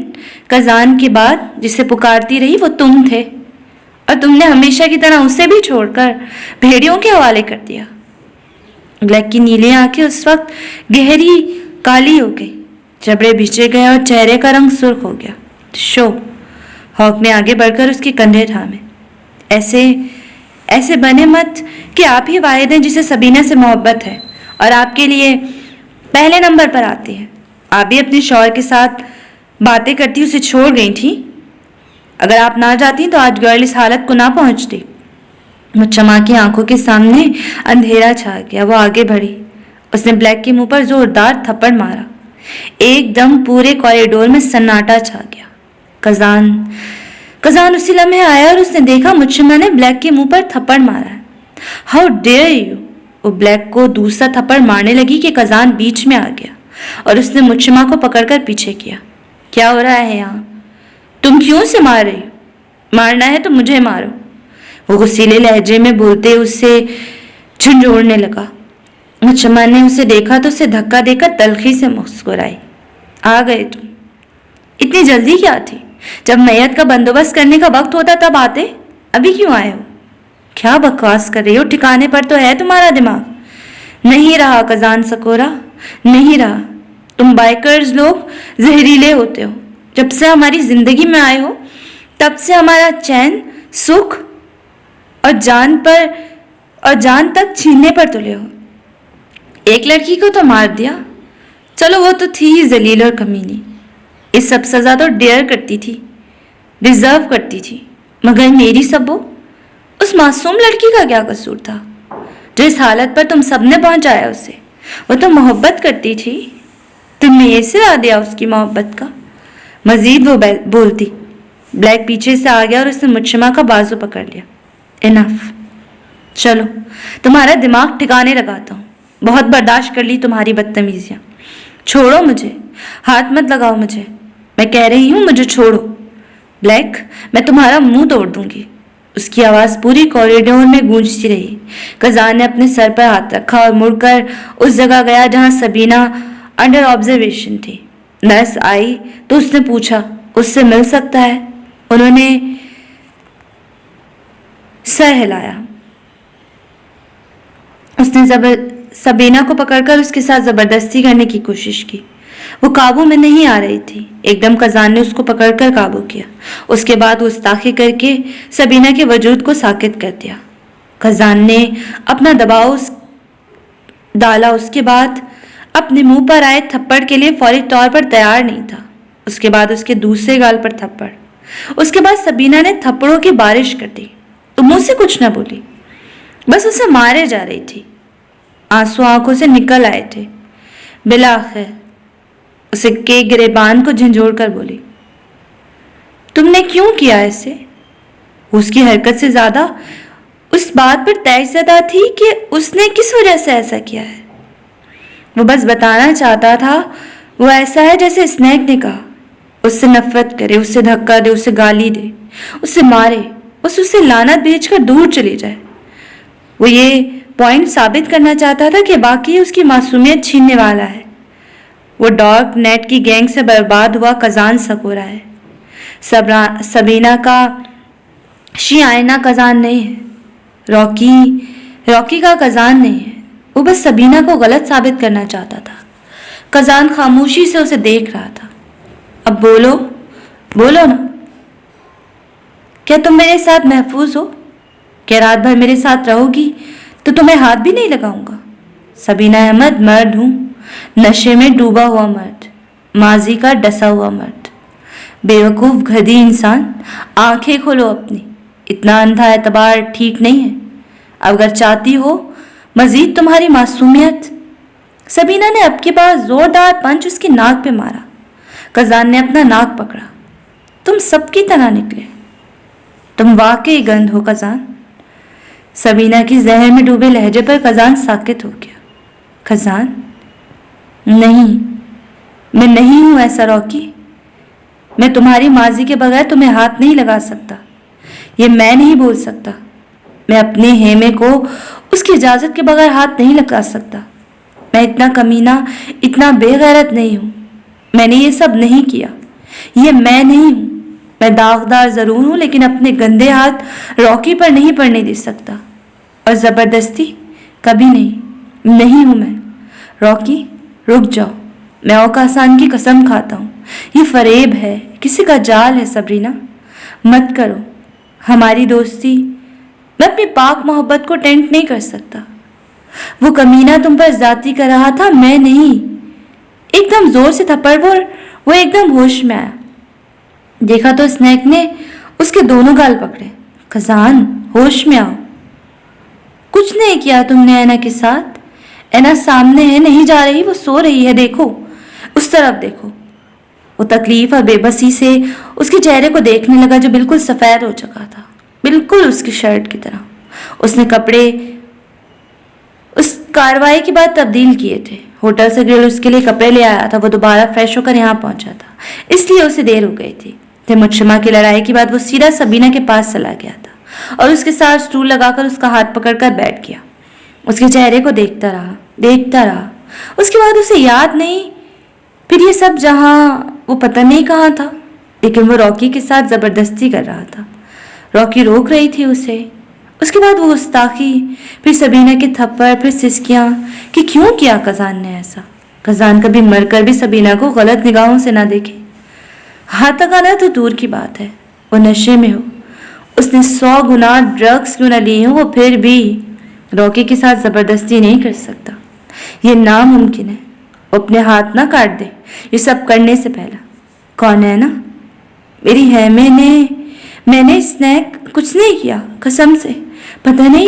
[SPEAKER 1] कजान के बाद जिसे पुकारती रही वो तुम थे, और तुमने हमेशा की तरह उसे भी छोड़कर भेड़ियों के हवाले कर दिया। ब्लैक की नीली आंखें उस वक्त गहरी काली हो गई, जबड़े भिजे गए और चेहरे का रंग सुर्ख हो गया। शो, हॉक ने आगे बढ़कर उसके कंधे थामे। ऐसे बने मत कि आप ही वाहिद हैं जिसे सबीना से मोहब्बत है और आपके लिए पहले नंबर पर आती है। आप भी अपने शौहर के साथ बातें करती उसे छोड़ गई थी। अगर आप ना जाती तो आज गर्ल इस हालत को ना पहुंचती। मुझशमा की आंखों के सामने अंधेरा छा गया। वो आगे बढ़ी, उसने ब्लैक के मुंह पर जोरदार थप्पड़ मारा। एकदम पूरे कॉरिडोर में सन्नाटा छा गया। कजान उसी लम्हे आया और उसने देखा मुझशमा ने ब्लैक के मुंह पर थप्पड़ मारा है। How dare you! वो ब्लैक को दूसरा थप्पड़ मारने लगी कि कजान बीच में आ गया और उसने मुझशमा को पकड़कर पीछे किया। क्या हो रहा है यहाँ? तुम क्यों से मार रही हो? मारना है तो मुझे मारो, वो गुस्सीले लहजे में बोलते उससे झंझोड़ने लगा। मुझशमा ने उसे देखा तो उसे धक्का देकर तलखी से मुस्कुराई। आ गए तुम? इतनी जल्दी क्या थी? जब मैयत का बंदोबस्त करने का वक्त होता तब आते, अभी क्यों आए हो? क्या बकवास कर रही हो? ठिकाने पर तो है तुम्हारा दिमाग? नहीं रहा कजान सकोरा, नहीं रहा। तुम बाइकर्स लोग जहरीले होते हो। जब से हमारी जिंदगी में आए हो तब से हमारा चैन, सुख और जान तक छीनने पर तुले हो। एक लड़की को तो मार दिया, चलो वो तो थी ही जलील और कमीनी। इस सब सजा तो डेयर करती थी, डिजर्व करती थी, मगर मेरी सबो, उस मासूम लड़की का क्या कसूर था जो इस हालत पर तुम सबने पहुंचाया उसे? वो तो मोहब्बत करती थी, तुमने ये सिरा दिया उसकी मोहब्बत का। मजीद वो बोलती। ब्लैक पीछे से आ गया और उसने मुझशमा का बाजू पकड़ लिया। इनफ, चलो तुम्हारा दिमाग ठिकाने लगाता हूँ। बहुत बर्दाश्त कर ली तुम्हारी बदतमीजियां। छोड़ो मुझे, हाथ मत लगाओ मुझे, मैं कह रही हूँ मुझे छोड़ो। ब्लैक, मैं तुम्हारा मुंह तोड़ दूंगी। उसकी आवाज पूरी कॉरिडोर में गूंजती रही। कजान ने अपने सर पर हाथ रखा और मुड़कर उस जगह गया जहां सबीना अंडर ऑब्जर्वेशन थी। नर्स आई तो उसने पूछा, उससे मिल सकता है? उन्होंने सर हिलाया। उसने सबीना को पकड़कर उसके साथ जबरदस्ती करने की कोशिश की। वो काबू में नहीं आ रही थी। एकदम कजान ने उसको पकड़कर काबू किया। उसके बाद गुस्ताखी करके सबीना के वजूद को साकित कर दिया। कजान ने अपना दबाव डाला। उसके बाद अपने मुंह पर आए थप्पड़ के लिए फौरी तौर पर तैयार नहीं था। उसके बाद उसके दूसरे गाल पर थप्पड़। उसके बाद सबीना ने थप्पड़ों की बारिश कर दी। तो मुंह से कुछ न बोली, बस उसे मारे जा रही थी। आंसू आंखों से निकल आए थे। बिलाखिर उसे के गिरेबान को झंझोड़ कर बोली, तुमने क्यों किया ऐसे? उसकी हरकत से ज्यादा उस बात पर तयशदा थी कि उसने किस वजह से ऐसा किया है। वो बस बताना चाहता था वो ऐसा है जैसे स्नेक ने कहा। उससे नफरत करे, उससे धक्का दे, उससे गाली दे, उससे मारे, बस उससे लानत भेजकर दूर चली जाए। वो ये पॉइंट साबित करना चाहता था कि बाकी उसकी मासूमियत छीनने वाला है। वो डार्क नेट की गैंग से बर्बाद हुआ कजान सकोरा है। सबीना का शियाना कजान नहीं है, रॉकी का कजान नहीं है। वो बस सबीना को गलत साबित करना चाहता था। कजान खामोशी से उसे देख रहा था। अब बोलो, बोलो ना, क्या तुम मेरे साथ महफूज हो? क्या रात भर मेरे साथ रहोगी तो तुम्हें हाथ भी नहीं लगाऊंगा? सबीना अहमद मर्द हूं, नशे में डूबा हुआ मर्द, माजी का डसा हुआ मर्द। बेवकूफ गधी इंसान, आंखें खोलो अपनी। इतना अंधा एतबार ठीक नहीं है। अगर चाहती हो मजीद तुम्हारी मासूमियत। सबीना ने अब के पास जोरदार पंच उसकी नाक पे मारा। कजान ने अपना नाक पकड़ा। तुम सबकी तरह निकले, तुम वाकई गंद हो कजान। सबीना की जहर में डूबे लहजे पर कजान साकित हो गया। कजान, नहीं, मैं नहीं हूं ऐसा रॉकी। मैं तुम्हारी माजी के बगैर तुम्हें हाथ नहीं लगा सकता। ये मैं नहीं बोल सकता। मैं अपने हेमे को उसकी इजाजत के बगैर हाथ नहीं लगा सकता। मैं इतना कमीना, इतना बेगैरत नहीं हूं। मैंने ये सब नहीं किया। ये मैं नहीं हूं। मैं दागदार जरूर हूं, लेकिन अपने गंदे हाथ रॉकी पर नहीं पड़ने दे सकता। और जबरदस्ती कभी नहीं हूं मैं। रॉकी, रुक जाओ। मैं औकासान की कसम खाता हूं, ये फरेब है, किसी का जाल है। सबरीना, मत करो हमारी दोस्ती। मैं अपनी पाक मोहब्बत को टेंट नहीं कर सकता। वो कमीना तुम पर ज्यादती कर रहा था, मैं नहीं। एकदम जोर से थप्पड़ वो एकदम होश में आया। देखा तो स्नेक ने उसके दोनों गाल पकड़े। खजान, होश में आओ। कुछ नहीं किया तुमने ऐना के साथ। ऐना सामने है, नहीं जा रही, वो सो रही है। देखो, उस तरफ देखो। वो तकलीफ और बेबसी से उसके चेहरे को देखने लगा जो बिल्कुल सफेद हो चुका था, बिल्कुल उसकी शर्ट की तरह। उसने कपड़े उस कार्रवाई के बाद तब्दील किए थे। होटल से ग्रिल उसके लिए कपड़े ले आया था। वो दोबारा फ्रेश होकर यहाँ पहुंचा था, इसलिए उसे देर हो गई थी। मुज्तमा की लड़ाई के बाद वो सीधा सबीना के पास चला गया था और उसके साथ स्टूल लगाकर उसका हाथ पकड़कर बैठ गया। उसके चेहरे को देखता रहा। उसके बाद उसे याद नहीं फिर ये सब जहाँ वो पता नहीं कहाँ था, लेकिन वो रॉकी के साथ जबरदस्ती कर रहा था। रॉकी रोक रही थी उसे। उसके बाद वो गुस्ताखी, फिर सबीना के थप्पड़, फिर सिसकियां कि क्यों किया कजान ने ऐसा। कजान कभी मरकर भी सबीना को गलत निगाहों से ना देखे। हाथ लगाना तो दूर की बात है, वो नशे में हो, उसने 100 गुना ड्रग्स क्यों ना लिए हो, वो फिर भी रॉकी के साथ जबरदस्ती नहीं कर सकता। ये नामुमकिन है। वो अपने हाथ ना काट दे ये सब करने से पहला। कौन है ना? मेरी है। मैंने स्नैक कुछ नहीं किया, कसम से। पता नहीं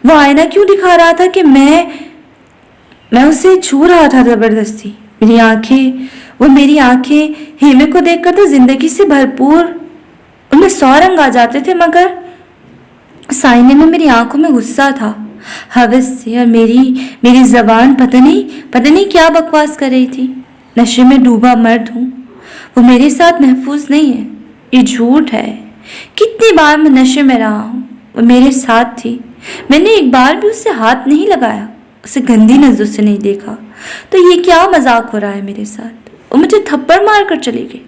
[SPEAKER 1] वो आईना क्यों दिखा रहा था कि मैं उसे छू रहा था जबरदस्ती। मेरी आंखें हेमे को देखकर तो जिंदगी से भरपूर, उनमें 100 रंग आ जाते थे, मगर साइने में मेरी आंखों में गुस्सा था, हवस थी, और मेरी जबान पता नहीं क्या बकवास कर रही थी। नशे में डूबा मर्द हूं, वो मेरे साथ महफूज नहीं है, ये झूठ है। कितनी बार मैं नशे में रहा हूं, वो मेरे साथ थी। मैंने एक बार भी उससे हाथ नहीं लगाया, उसे गंदी नजरों से नहीं देखा। तो ये क्या मजाक हो रहा है मेरे साथ? वो मुझे थप्पड़ मार कर चली गई।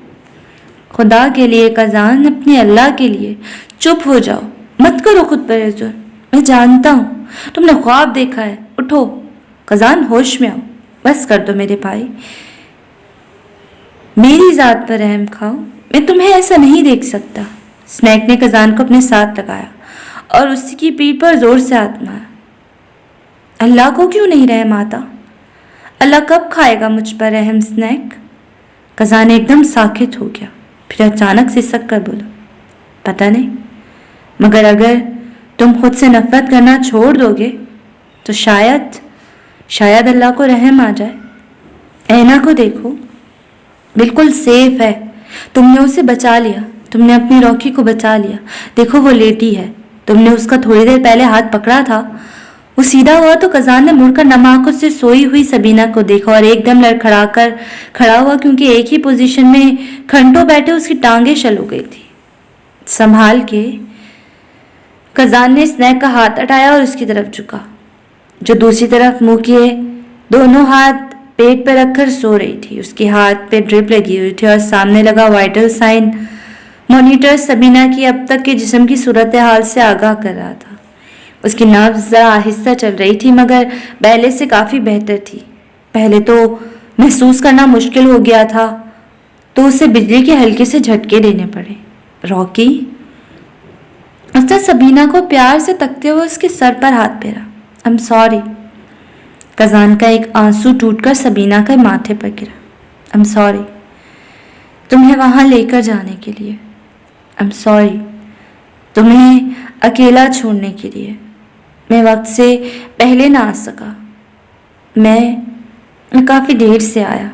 [SPEAKER 1] खुदा के लिए कजान, अपने अल्लाह के लिए चुप हो जाओ, मत करो खुद पर जुर्म। मैं जानता हूँ तुमने ख्वाब देखा है। उठो कजान, होश में आओ। बस कर दो मेरे भाई, मेरी जात पर रहम खाओ। मैं तुम्हें ऐसा नहीं देख सकता। स्नैक ने कजान को अपने साथ लगाया और उसकी पीठ पर जोर से हाथ मारा। अल्लाह को क्यों नहीं रहम आता? अल्लाह कब खाएगा मुझ पर रहम स्नैक? कजान एकदम साकित हो गया, फिर अचानक सिसक कर बोला, पता नहीं, मगर अगर तुम खुद से नफरत करना छोड़ दोगे तो शायद शायद अल्लाह को रहम आ जाए। ऐना को देखो, बिल्कुल सेफ है। तुमने उसे बचा लिया, तुमने अपनी रॉकी को बचा लिया। देखो वो लेटी है, तुमने उसका थोड़ी देर पहले हाथ पकड़ा था। वो सीधा हुआ तो कजान ने मुड़कर नम आंखों से सोई हुई सबीना को देखा और एकदम लड़खड़ाकर खड़ा हुआ, क्योंकि एक ही पोजीशन में घंटों बैठे उसकी टांगें शल हो गई थी। संभाल के कजान ने स्नेक का हाथ हटाया और उसकी तरफ झुका, जो दूसरी तरफ मुंह किए दोनों हाथ पेट पर रखकर सो रही थी। उसके हाथ पे ड्रिप लगी हुई थी और सामने लगा वाइटल साइन मॉनिटर सबीना की अब तक के जिस्म की सूरत हाल से आगाह कर रहा था। उसकी नब्ज़ जरा आहिस्ता चल रही थी, मगर पहले से काफ़ी बेहतर थी। पहले तो महसूस करना मुश्किल हो गया था, तो उसे बिजली के हल्के से झटके देने पड़े। रॉकी, उसने सबीना को प्यार से तकते हुए उसके सर पर हाथ फेरा। I am sorry. कजान का एक आंसू टूटकर सबीना के माथे पर गिरा। आई एम सॉरी तुम्हें वहां लेकर जाने के लिए। आई एम सॉरी तुम्हें अकेला छोड़ने के लिए। मैं वक्त से पहले ना आ सका। मैं काफ़ी देर से आया।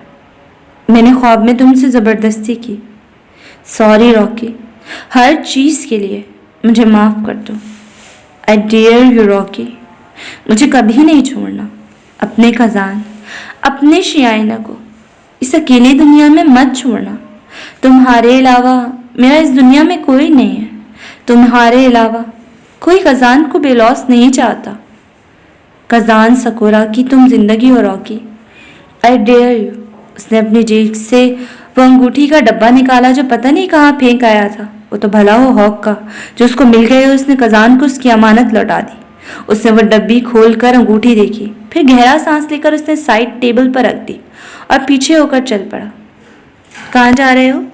[SPEAKER 1] मैंने ख्वाब में तुमसे ज़बरदस्ती की। सॉरी रॉकी, हर चीज़ के लिए मुझे माफ़ कर दो। आई डेयर यू रॉकी, मुझे कभी नहीं छोड़ना। अपने खजान, अपने शियाना को इस अकेली दुनिया में मत छोड़ना। तुम्हारे अलावा मेरा इस दुनिया में कोई नहीं है। तुम्हारे अलावा कोई खजान को बेलौस नहीं चाहता। खजान सकोरा की तुम जिंदगी हो रॉकी। I dare you. उसने अपनी जेब से वो अंगूठी का डब्बा निकाला जो पता नहीं कहाँ फेंक आया था। वो तो भला हो हॉक का, जो उसको मिल गई। उसने खजान को उसकी अमानत लौटा दी। उसने वो डब्बी खोलकर अंगूठी देखी, फिर गहरा सांस लेकर उसने साइड टेबल पर रख दी और पीछे होकर चल पड़ा। कहाँ जा रहे हो?